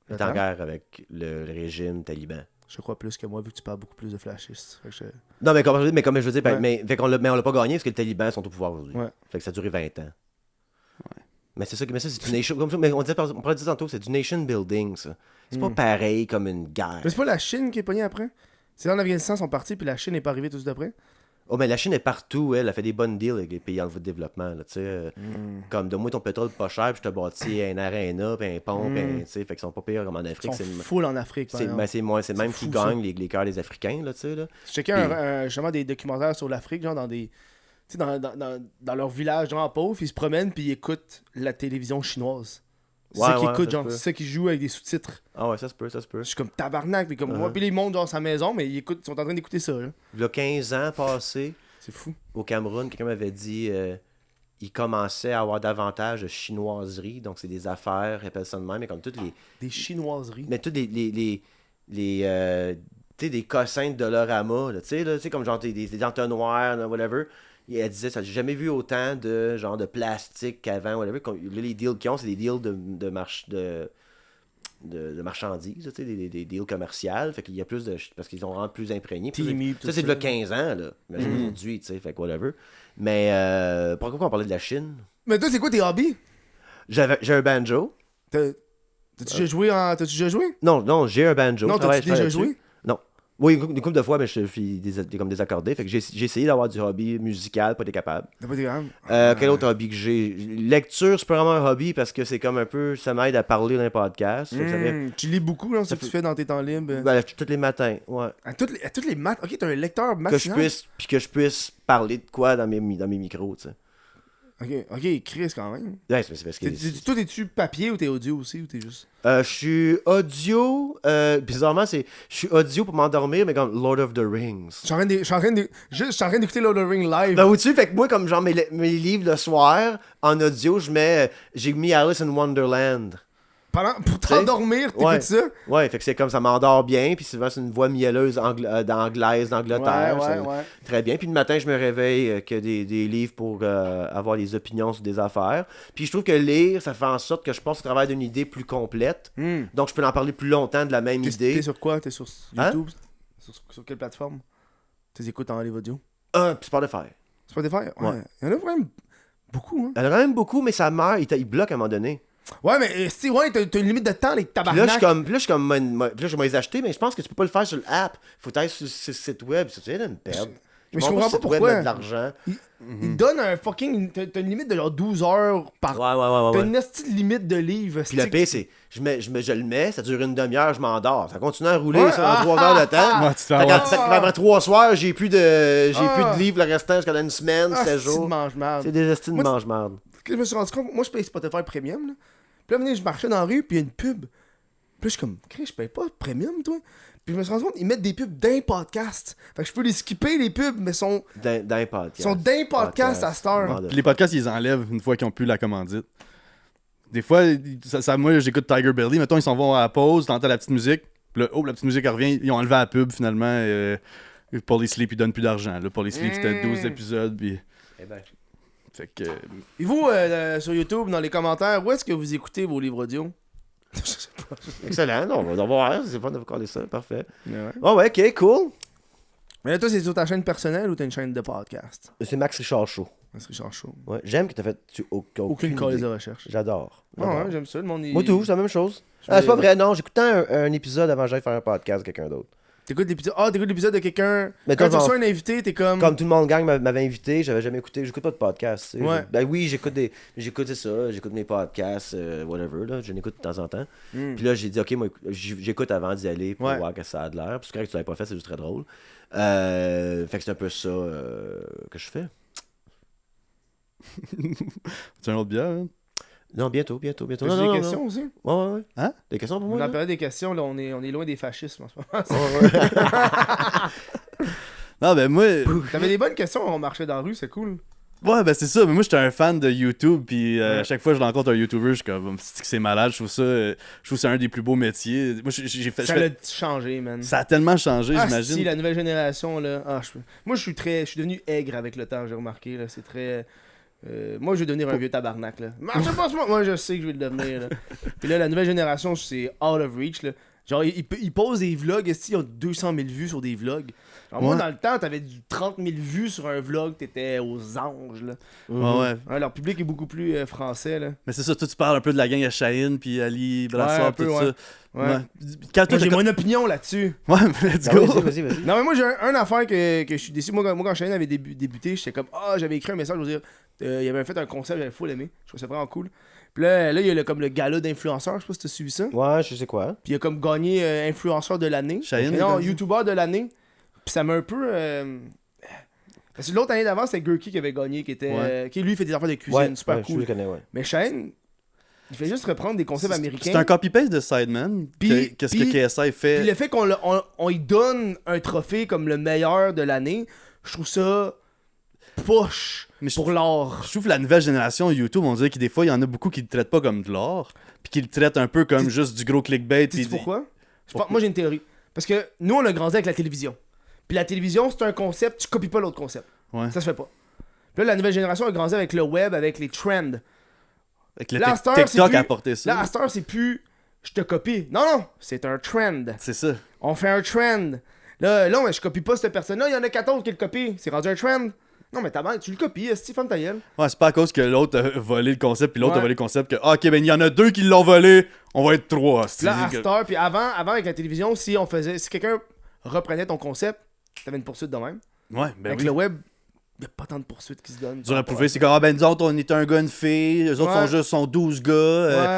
est en L'OTAN? guerre avec le régime taliban. Je crois plus que moi, vu que tu parles beaucoup plus de fascistes. Fait que Non, mais comme je veux dire, Ouais. mais on l'a pas gagné parce que les talibans sont au pouvoir aujourd'hui. Ouais. Fait que ça a duré 20 ans. Mais c'est ça, mais ça c'est du nation. Comme ça, mais on pourrait dire tantôt, c'est du nation building, ça. C'est pas pareil comme une guerre. Mais c'est pas la Chine qui est pognée après? C'est en Afghanistan, ils sont partis, puis la Chine n'est pas arrivée tout de suite après? Oh, mais la Chine est partout, elle a fait des bonnes deals avec les pays en voie de développement, là, tu sais. Comme, donne-moi ton pétrole pas cher, puis je te bâtis un aréna, puis un pont, puis tu sais. Fait qu'ils sont pas pires comme en Ils Afrique. sont C'est full en Afrique, par exemple. c'est même fou, qui ça. gagne les cœurs des Africains, là, tu sais, là. Je checkais justement des documentaires sur l'Afrique, genre dans des. Tu sais, dans leur village, genre pauvre, ils se promènent puis ils écoutent la télévision chinoise. C'est Ouais, ça qu'ils ouais, écoutent, ça genre, se peut. c'est ça qu'ils jouent avec des sous-titres. Ah ouais, ça se peut. Je suis comme tabarnak, puis comme moi, puis ils montent dans sa maison, mais ils sont en train d'écouter ça, là. Il y a 15 ans passés, C'est fou. au Cameroun, quelqu'un m'avait dit il commençait à avoir davantage de chinoiseries. Donc, c'est des affaires, ils appellent ça de même, mais comme toutes les... Des chinoiseries. Mais tous tu sais, des cossins de Dollarama, là, tu sais, comme genre des entonnoirs, là, whatever. Et elle disait, ça, j'ai jamais vu autant de genre de plastique qu'avant, whatever. Là, les deals qu'ils ont, c'est des deals de marchandises, tu sais, des deals commerciaux. Fait qu'il y a plus de... Parce qu'ils sont vraiment plus imprégnés. Ça, c'est de 15 ans, là. Imagine aujourd'hui, tu sais, fait que whatever. Mais pourquoi on parlait de la Chine? Mais toi, c'est quoi tes hobbies? J'ai un banjo. T'as-tu déjà joué? Non, j'ai un banjo. Non, t'as-tu déjà joué? Non. Oui, une couple de fois, mais je suis comme désaccordé. Fait que j'ai essayé d'avoir du hobby musical, pas été capable. T'as pas été capable? Quel autre hobby que j'ai? Lecture, c'est pas vraiment un hobby parce que c'est comme un peu... Ça m'aide à parler dans les podcasts. Fait que ça fait... Tu lis beaucoup, là, ce que tu fais dans tes temps libres? Ben, tous les matins, ouais. À toutes les maths? Ok, t'as un lecteur Que je matinal? puisse parler de quoi dans mes micros, tu sais. Ok, Chris, quand même. Ouais, c'est parce que... Toi, t'es-tu papier ou t'es audio aussi, ou t'es juste... Je suis audio... bizarrement, je suis audio pour m'endormir, mais comme Lord of the Rings. Je suis en train d'écouter Lord of the Rings live. Ben oui, fait que moi, comme genre mes livres le soir, en audio, j'ai mis Alice in Wonderland. Pour t'endormir, t'écoutes ça? Ouais, fait que c'est comme ça m'endort bien, puis souvent c'est une voix mielleuse d'anglaise d'Angleterre. Ouais. Très bien. Puis le matin, je me réveille que des livres pour avoir des opinions sur des affaires. Puis je trouve que lire, ça fait en sorte que je passe au travers d'une idée plus complète. Donc je peux en parler plus longtemps de la même idée. T'es sur quoi? T'es sur YouTube? Sur quelle plateforme? T'es écoutes en livre audio? Puis Spotify. Spotify? Ouais. Il y en a quand même beaucoup, hein? Il y en a quand même beaucoup, mais ça meurt, il bloque à un moment donné. Ouais, mais si, ouais, t'as une limite de temps, les Puis tabarnak. là, je vais les acheter, mais je pense que tu peux pas le faire sur l'app. Faut aller sur ce site web. Tu viens de me perdre. Mais je comprends pas pourquoi. De l'argent. Il donne un fucking... T'as une limite de genre 12 heures par... Ouais. T'as une petite limite de livres. Puis le pire, c'est, je le mets, ça dure une demi-heure, je m'endors. Ça continue à rouler, ça, en 3 heures de temps. Ouais, tu fais avoir- Après 3 soirs, j'ai plus de livres le restant jusqu'à une semaine, 16 jours. C'est des estimes de mange-marde. Je me suis rendu compte, moi je paye Spotify Premium, là. Puis là, un moment donné, je marchais dans la rue, puis il y a une pub. Puis là, je suis comme, Chris, je paye pas Premium, toi. Puis je me suis rendu compte, ils mettent des pubs d'un podcast. Fait que je peux les skipper, les pubs, mais sont D'un podcast. sont d'un podcast à cette heure. Puis les podcasts, ils les enlèvent une fois qu'ils ont plus la commandite. Des fois, moi, j'écoute Tiger Belly. Mettons, ils s'en vont à la pause, t'entends la petite musique. Puis là, la petite musique revient. Ils ont enlevé la pub, finalement. Police Sleep, ils donnent plus d'argent. Là. Police Sleep, c'était 12 épisodes. Puis... Eh ben. Fait que... Et vous, sur YouTube, dans les commentaires, où est-ce que vous écoutez vos livres audio? Je sais pas. Excellent, on va voir. C'est fun de vous coller ça. Parfait. Ouais. Oh, ouais, ok, cool. Mais là, toi, c'est sur ta chaîne personnelle ou t'as une chaîne de podcast? C'est Max Richard Show. C'est Richard Chaud. Ouais, j'aime que t'as fait Aucune cause de recherche. J'adore. Ah ouais, j'aime ça. Le monde Moi, tout, c'est la même chose. C'est pas vrai, non. J'écoutais un épisode avant que j'aille faire un podcast avec quelqu'un d'autre. T'écoutes l'épisode de quelqu'un. Mais Quand tu toi, reçois un invité, t'es comme. Comme tout le monde gang m'avait invité, j'avais jamais écouté. J'écoute pas de podcast. Tu sais. Ouais. Ben oui, j'écoute ça, j'écoute mes podcasts, whatever, là. Je l'écoute de temps en temps. Puis là, j'ai dit, ok, moi, j'écoute avant d'y aller pour voir que ça a de l'air. Parce que quand tu l'avais pas fait, c'est juste très drôle. Fait que c'est un peu ça que je fais. Tu as un autre bière, hein? Non, bientôt. T'as des questions aussi? Ouais. Hein? Des questions pour Dans moi? la là? période des questions, là, on est loin des fascismes en ce moment. Non, ben moi... T'avais des bonnes questions, on marchait dans la rue, c'est cool. Ouais, ben c'est ça. Mais moi, j'étais un fan de YouTube. Puis à chaque fois que je rencontre un YouTuber, je suis comme, c'est malade. Je trouve ça un des plus beaux métiers. Moi, j'ai fait... Ça l'a changé, man. Ça a tellement changé, j'imagine. Si, la nouvelle génération, là. Moi, je suis devenu aigre avec le temps, j'ai remarqué, là. C'est très. Moi, je vais devenir un vieux tabarnak, là. Marchez pas sur moi! Moi, je sais que je vais le devenir, là. Puis là, la nouvelle génération, c'est out of reach, là. Genre, ils posent des vlogs, ils ont 200 000 vues sur des vlogs. Genre, moi, dans le temps, t'avais du 30 000 vues sur un vlog, t'étais aux anges, là. Ouais. Leur public est beaucoup plus français, là. Mais c'est ça, toi, tu parles un peu de la gang à Chahine, puis Ali, Brassard, un peu, tout ouais. ça. Ouais. Quand Moi, toi, j'ai mon opinion là-dessus. Ouais, mais let's Ah, go. vas-y. Non, mais moi, j'ai un affaire que je suis déçu. Moi, quand Shane avait débuté, j'étais comme, j'avais écrit un message, je veux dire, il avait fait un concept, j'avais full aimé. Je trouvais ça vraiment cool. Puis là, il y a comme le gala d'influenceurs, je sais pas si t'as suivi ça. Ouais, je sais quoi. Puis il a comme gagné influenceur de l'année. Shane, Non, youtubeur de l'année. Puis ça m'a un peu. Parce que l'autre année d'avant, c'était Gurky qui avait gagné, qui lui fait des affaires de cuisine, super Je cool. le connais, ouais. Mais Shane, il fait juste reprendre des concepts américains. C'est un copy-paste de Sideman. Qu'est-ce que KSI fait? Puis le fait qu'on lui donne un trophée comme le meilleur de l'année, je trouve ça poche. Mais je pour l'art. trouve que la nouvelle génération YouTube, on dirait que des fois, il y en a beaucoup qui le traitent pas comme de l'art, puis qui le traitent un peu comme juste du gros clickbait. Tu sais pourquoi? Moi, j'ai une théorie. Parce que nous, on a grandi avec la télévision. Puis la télévision, c'est un concept, tu copies pas l'autre concept. Ouais. Ça se fait pas. Puis là, la nouvelle génération a grandi avec le web, avec les trends. Avec le Là, à cette heure, TikTok c'est plus- a apporté ça. Là, à cette heure, c'est plus je te copie. Non, c'est un trend. C'est ça. On fait un trend. Là, mais je copie pas cette personne-là, il y en a 14 qui le copient. C'est rendu un trend. Non, mais tu le copies, Stephen ta gueule. Ouais, c'est pas à cause que l'autre a volé le concept, puis l'autre Ouais. a volé le concept que, ok, ben il y en a 2 qui l'ont volé, on va être 3. Puis là, à cette heure, puis avant avec la télévision, si quelqu'un reprenait ton concept, t'avais une poursuite de même. Ouais, ben Avec oui. le web, y a pas tant de poursuites qui se donnent. Dur à prouver, c'est comme, ah ben nous autres, on est un gars, une fille, eux autres Ouais. sont 12 gars,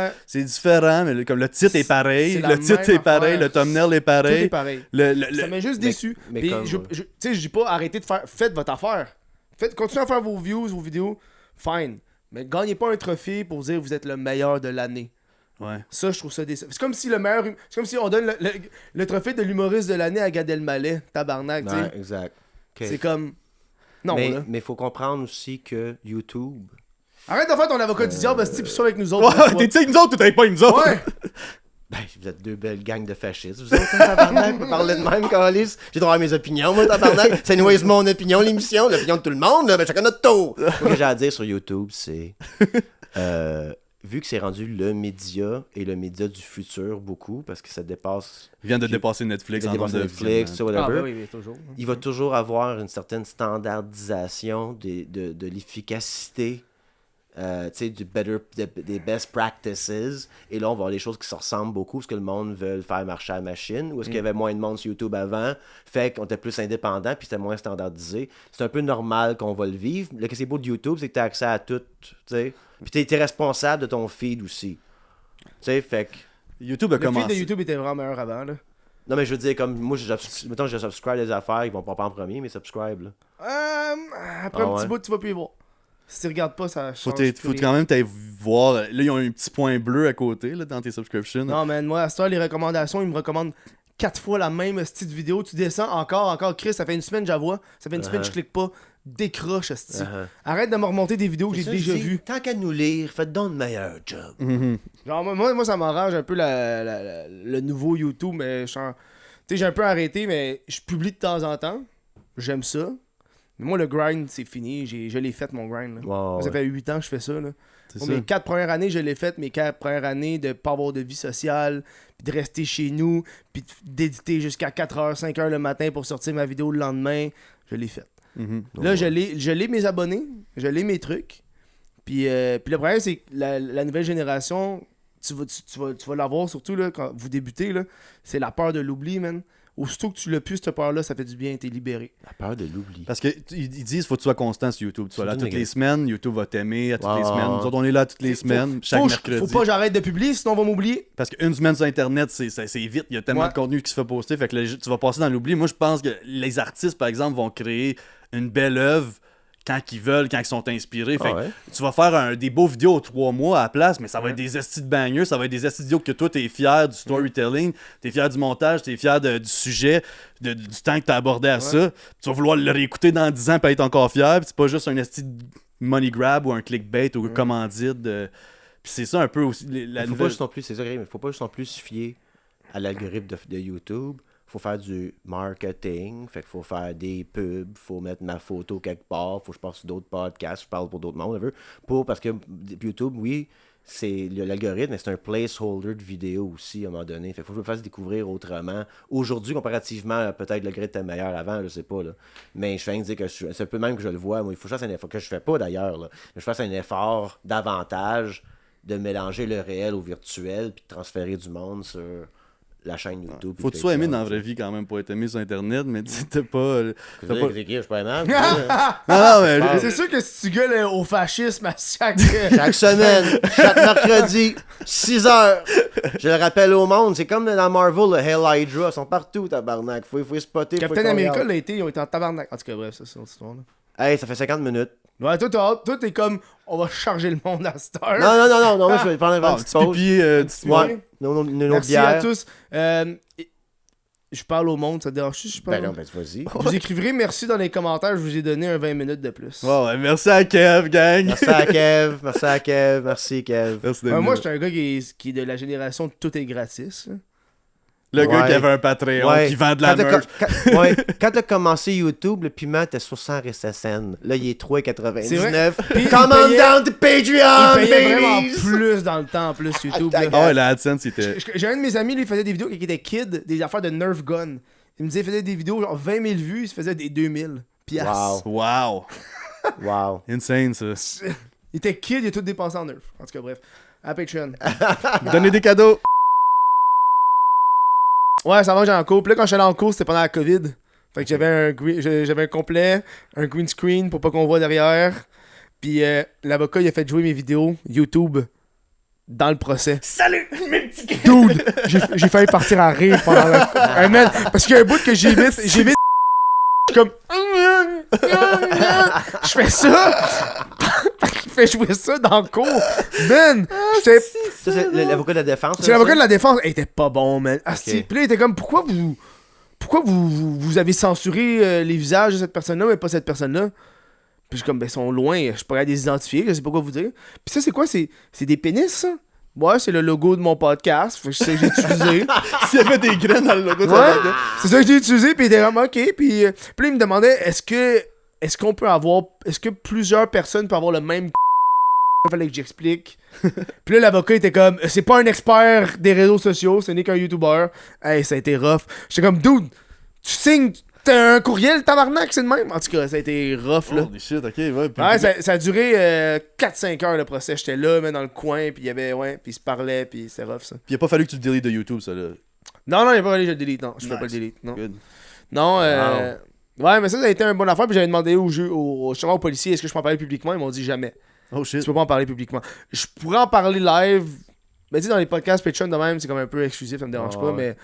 Ouais. c'est différent, mais comme le titre est pareil, C'est la le titre même est pareil, affaire. le thumbnail est Tout est pareil. pareil. Le- Ça m'a juste mais- déçu. mais Puis comme- tu sais, je dis pas arrêtez de faire. Faites votre affaire. Continuez à faire vos views, vos vidéos. Fine. Mais gagnez pas un trophée pour dire que vous êtes le meilleur de l'année. Ouais. Ça, je trouve ça décevant. C'est comme si c'est comme si on donne le trophée de l'humoriste de l'année à Gad Elmaleh. Tabarnak, tu sais. Ouais, exact. Ok. C'est comme. Non, là. Mais faut comprendre aussi que YouTube. Arrête de faire ton avocat du diable, Steve, puis sois avec nous autres. Ouais, t'es avec nous autres, t'es pas avec nous autres. Ouais! Ben, vous êtes deux belles gangs de fascistes. Vous autres, tabarnak, vous parlez de même, Calis. J'ai droit à mes opinions, moi, tabarnak. C'est anyways mon opinion, l'émission, l'opinion de tout le monde, là, ben chacun notre tour. Ce que j'ai à dire sur YouTube, c'est. Vu que c'est rendu le média et le média du futur beaucoup, parce que ça dépasse. Il vient de dépasser Netflix Ça en dépasse nombre de Netflix, visionnements. whatever. Ah, ben oui, toujours. Il va toujours avoir une certaine standardisation de l'efficacité, tu sais, des best practices. Et là, on va avoir des choses qui se ressemblent beaucoup, parce que le monde veut faire marcher à la machine, ou est-ce qu'il y avait moins de monde sur YouTube avant, fait qu'on était plus indépendant, puis c'était moins standardisé. C'est un peu normal qu'on va le vivre. Là, ce qui est beau de YouTube, c'est que tu as accès à tout, tu sais. Puis tu es responsable de ton feed aussi. Tu sais, fait que... YouTube a Le feed commencé. de YouTube était vraiment meilleur avant, là. Non, mais je veux dire, comme moi, mettons, je subscribe des affaires, ils vont pas en premier, mais subscribe, là. Après Ah un petit ouais? bout, tu vas plus y voir. Si tu regardes pas, ça Faut, change t'es- plus faut rien. quand même t'aller voir. Là, ils ont un petit point bleu à côté là, dans tes subscriptions. Non, man, moi, à cette heure, les recommandations, ils me recommandent 4 fois la même petite vidéo. Tu descends encore, Chris, ça fait une semaine, j'avoue. Ça fait une semaine, je clique pas. Décroche, esti. Arrête de me remonter des vidéos que j'ai Ça, déjà je dis, vues. Tant qu'à nous lire, faites donc de meilleurs jobs. Genre, moi ça m'arrange un peu le nouveau YouTube, mais tu sais, j'ai un peu arrêté, mais je publie de temps en temps. J'aime ça. Mais moi, le grind, c'est fini. Je l'ai fait, mon grind. Là. Wow, Ça ouais. fait 8 ans que je fais ça. Là. C'est Moi, ça. mes 4 premières années, je l'ai fait. Mes 4 premières années de pas avoir de vie sociale, puis de rester chez nous, puis d'éditer jusqu'à 4h, 5h le matin pour sortir ma vidéo le lendemain. Je l'ai fait. Mhm. Là, je l'ai mes abonnés, je l'ai mes trucs. Puis le problème, c'est que la nouvelle génération, tu vas l'avoir surtout là, quand vous débutez, là, c'est la peur de l'oubli, man. Aussitôt que tu l'as plus, cette peur-là, ça fait du bien, t'es libéré. La peur de l'oubli. Parce qu'ils disent faut que tu sois constant sur YouTube. Tu sois là C'est toutes les négatif. semaines, YouTube va t'aimer à toutes les Ouais, semaines. ouais. Nous autres, on est là toutes les semaines, chaque mercredi. Faut pas que j'arrête de publier, sinon on va m'oublier. Parce qu'une semaine sur Internet, c'est vite. Il y a tellement Ouais. de contenu qui se fait poster. Fait que tu vas passer dans l'oubli. Moi, je pense que les artistes, par exemple, vont créer une belle œuvre quand ils veulent, quand ils sont inspirés. Fait que ouais. tu vas faire des beaux vidéos 3 mois à la place, mais ça va être des estis de bangers, ça va être des estis de vidéos que toi, t'es fier du storytelling, t'es fier du montage, t'es fier du sujet, du temps que t'as abordé à ça. Tu vas vouloir le réécouter dans 10 ans et être encore fier. Puis c'est pas juste un esti de money grab ou un clickbait ou un commandite. Puis c'est ça un peu aussi. La Faut pas nouvelle... juste non plus, c'est ça, mais faut pas juste non plus se fier à l'algorithme de YouTube. Faut faire du marketing, fait qu'il faut faire des pubs, faut mettre ma photo quelque part, faut que je passe sur d'autres podcasts, je parle pour d'autres mondes, whatever. Parce que YouTube, oui, c'est l'algorithme, mais c'est un placeholder de vidéo aussi à un moment donné. Fait qu'il faut que je me fasse découvrir autrement. Aujourd'hui, comparativement, peut-être l'algorithme était meilleur avant, je sais pas. Là. Mais je fais dire que c'est un peu même que je le vois. Moi, il faut que je fasse un effort, que je fais pas d'ailleurs, là. Mais je fasse un effort davantage de mélanger le réel au virtuel puis de transférer du monde sur la chaîne YouTube. Faut que tu sois aimé dans la vraie vie quand même pour être aimé sur Internet, mais tu sais, t'as pas. Je suis pas aimable. Non, mais. C'est sûr que si tu gueules au fascisme à chaque. Chaque semaine, chaque mercredi, 6h. Je le rappelle au monde, c'est comme dans Marvel, le Hell Hydra, ils sont partout, tabarnak. Faut y spotter. Captain America l'a été, ils ont été en tabarnak. En tout cas, bref, ça, c'est une autre histoire. Là. Hey, ça fait 50 minutes. Ouais, toi, t'as hâte. Toi, t'es comme, on va charger le monde à cette heure. Non, moi je vais prendre une Ah, petite petit pause. pipi, petit Ouais, une autre Merci bière. à tous. je parle au monde, ça te dérange si je parle? Ben non, ben vas-y. Vous écrivrez merci dans les commentaires, je vous ai donné un 20 minutes de plus. Ouais, merci à Kev, gang. Merci à Kev, merci Kev. Merci d'être Moi, venu. je suis un gars qui est de la génération de tout est gratis. Le gars Ouais. qui avait un Patreon, Ouais. qui vend de la merch. Quand t'as commencé YouTube, le piment était 60 SSN. Là, il est 3,99. Puis, Come il on payait- down to Patreon, Il payait vraiment babies! plus dans le temps, en plus, YouTube. là. Ah ouais, la AdSense, c'était... J'ai un de mes amis, lui, il faisait des vidéos quand il était kid, des affaires de Nerf Gun. Il me disait, il faisait des vidéos, genre 20 000 vues, il se faisait des 2000 piastres. Wow. Wow. Insane, ça. Il était kid, il a tout dépensé en Nerf. En tout cas, bref. À Patreon. Donnez des cadeaux. Ouais, ça va, j'ai en cours. Puis là, quand je suis allé en cours, c'était pendant la COVID. Fait que j'avais un complet, un green screen pour pas qu'on voit derrière. Puis l'avocat, il a fait jouer mes vidéos YouTube dans le procès. Salut, mes petits gars! Dude, j'ai failli partir à rire pendant un man. Parce qu'il y a un bout que j'évite. Je suis comme. Je fais ça. Il fait jouer ça dans le cours. Man, j'étais. Ça, c'est l'avocat de la défense. C'est l'avocat de la défense. Il était pas bon, man. Asti. Puis là, il était comme, pourquoi vous avez censuré les visages de cette personne-là, mais pas cette personne-là? Puis je suis comme, ben, ils sont loin, je suis pas capable de les identifier, je sais pas quoi vous dire. Puis ça, c'est quoi? C'est des pénis, ça? Ouais, c'est le logo de mon podcast. Fait que c'est ça que j'ai utilisé. S'il y avait des graines dans le logo de Ouais, sa podcast. c'est ça que j'ai utilisé, puis il était vraiment ok. Puis là, il me demandait, est-ce qu'on peut avoir, est-ce que plusieurs personnes peuvent avoir le même il fallait que j'explique. Puis là, l'avocat était comme, c'est pas un expert des réseaux sociaux, ce n'est qu'un YouTuber. Hey, ça a été rough. J'étais comme, dude, tu signes, t'as un courriel, tabarnak, c'est de même. En tout cas, ça a été rough, là. Holy shit, ok, ouais. puis- Ouais, ça a duré 4-5 heures le procès. J'étais là, mais dans le coin, puis il y avait, ouais, puis ils se parlaient, puis c'était rough, ça. Puis il a pas fallu que tu le deletes de YouTube, ça, là. Non, il a pas fallu que je le delete, non. Je fais Nice. pas le delete, non. Good. Non, ouais, mais ça a été une bonne affaire, puis j'avais demandé justement aux policiers, est-ce que je peux en parler publiquement? Ils m'ont dit jamais. Oh shit. Tu peux pas en parler publiquement. Je pourrais en parler live. Mais tu sais, dans les podcasts Patreon de même, c'est comme un peu exclusif, ça me dérange pas, Ouais. mais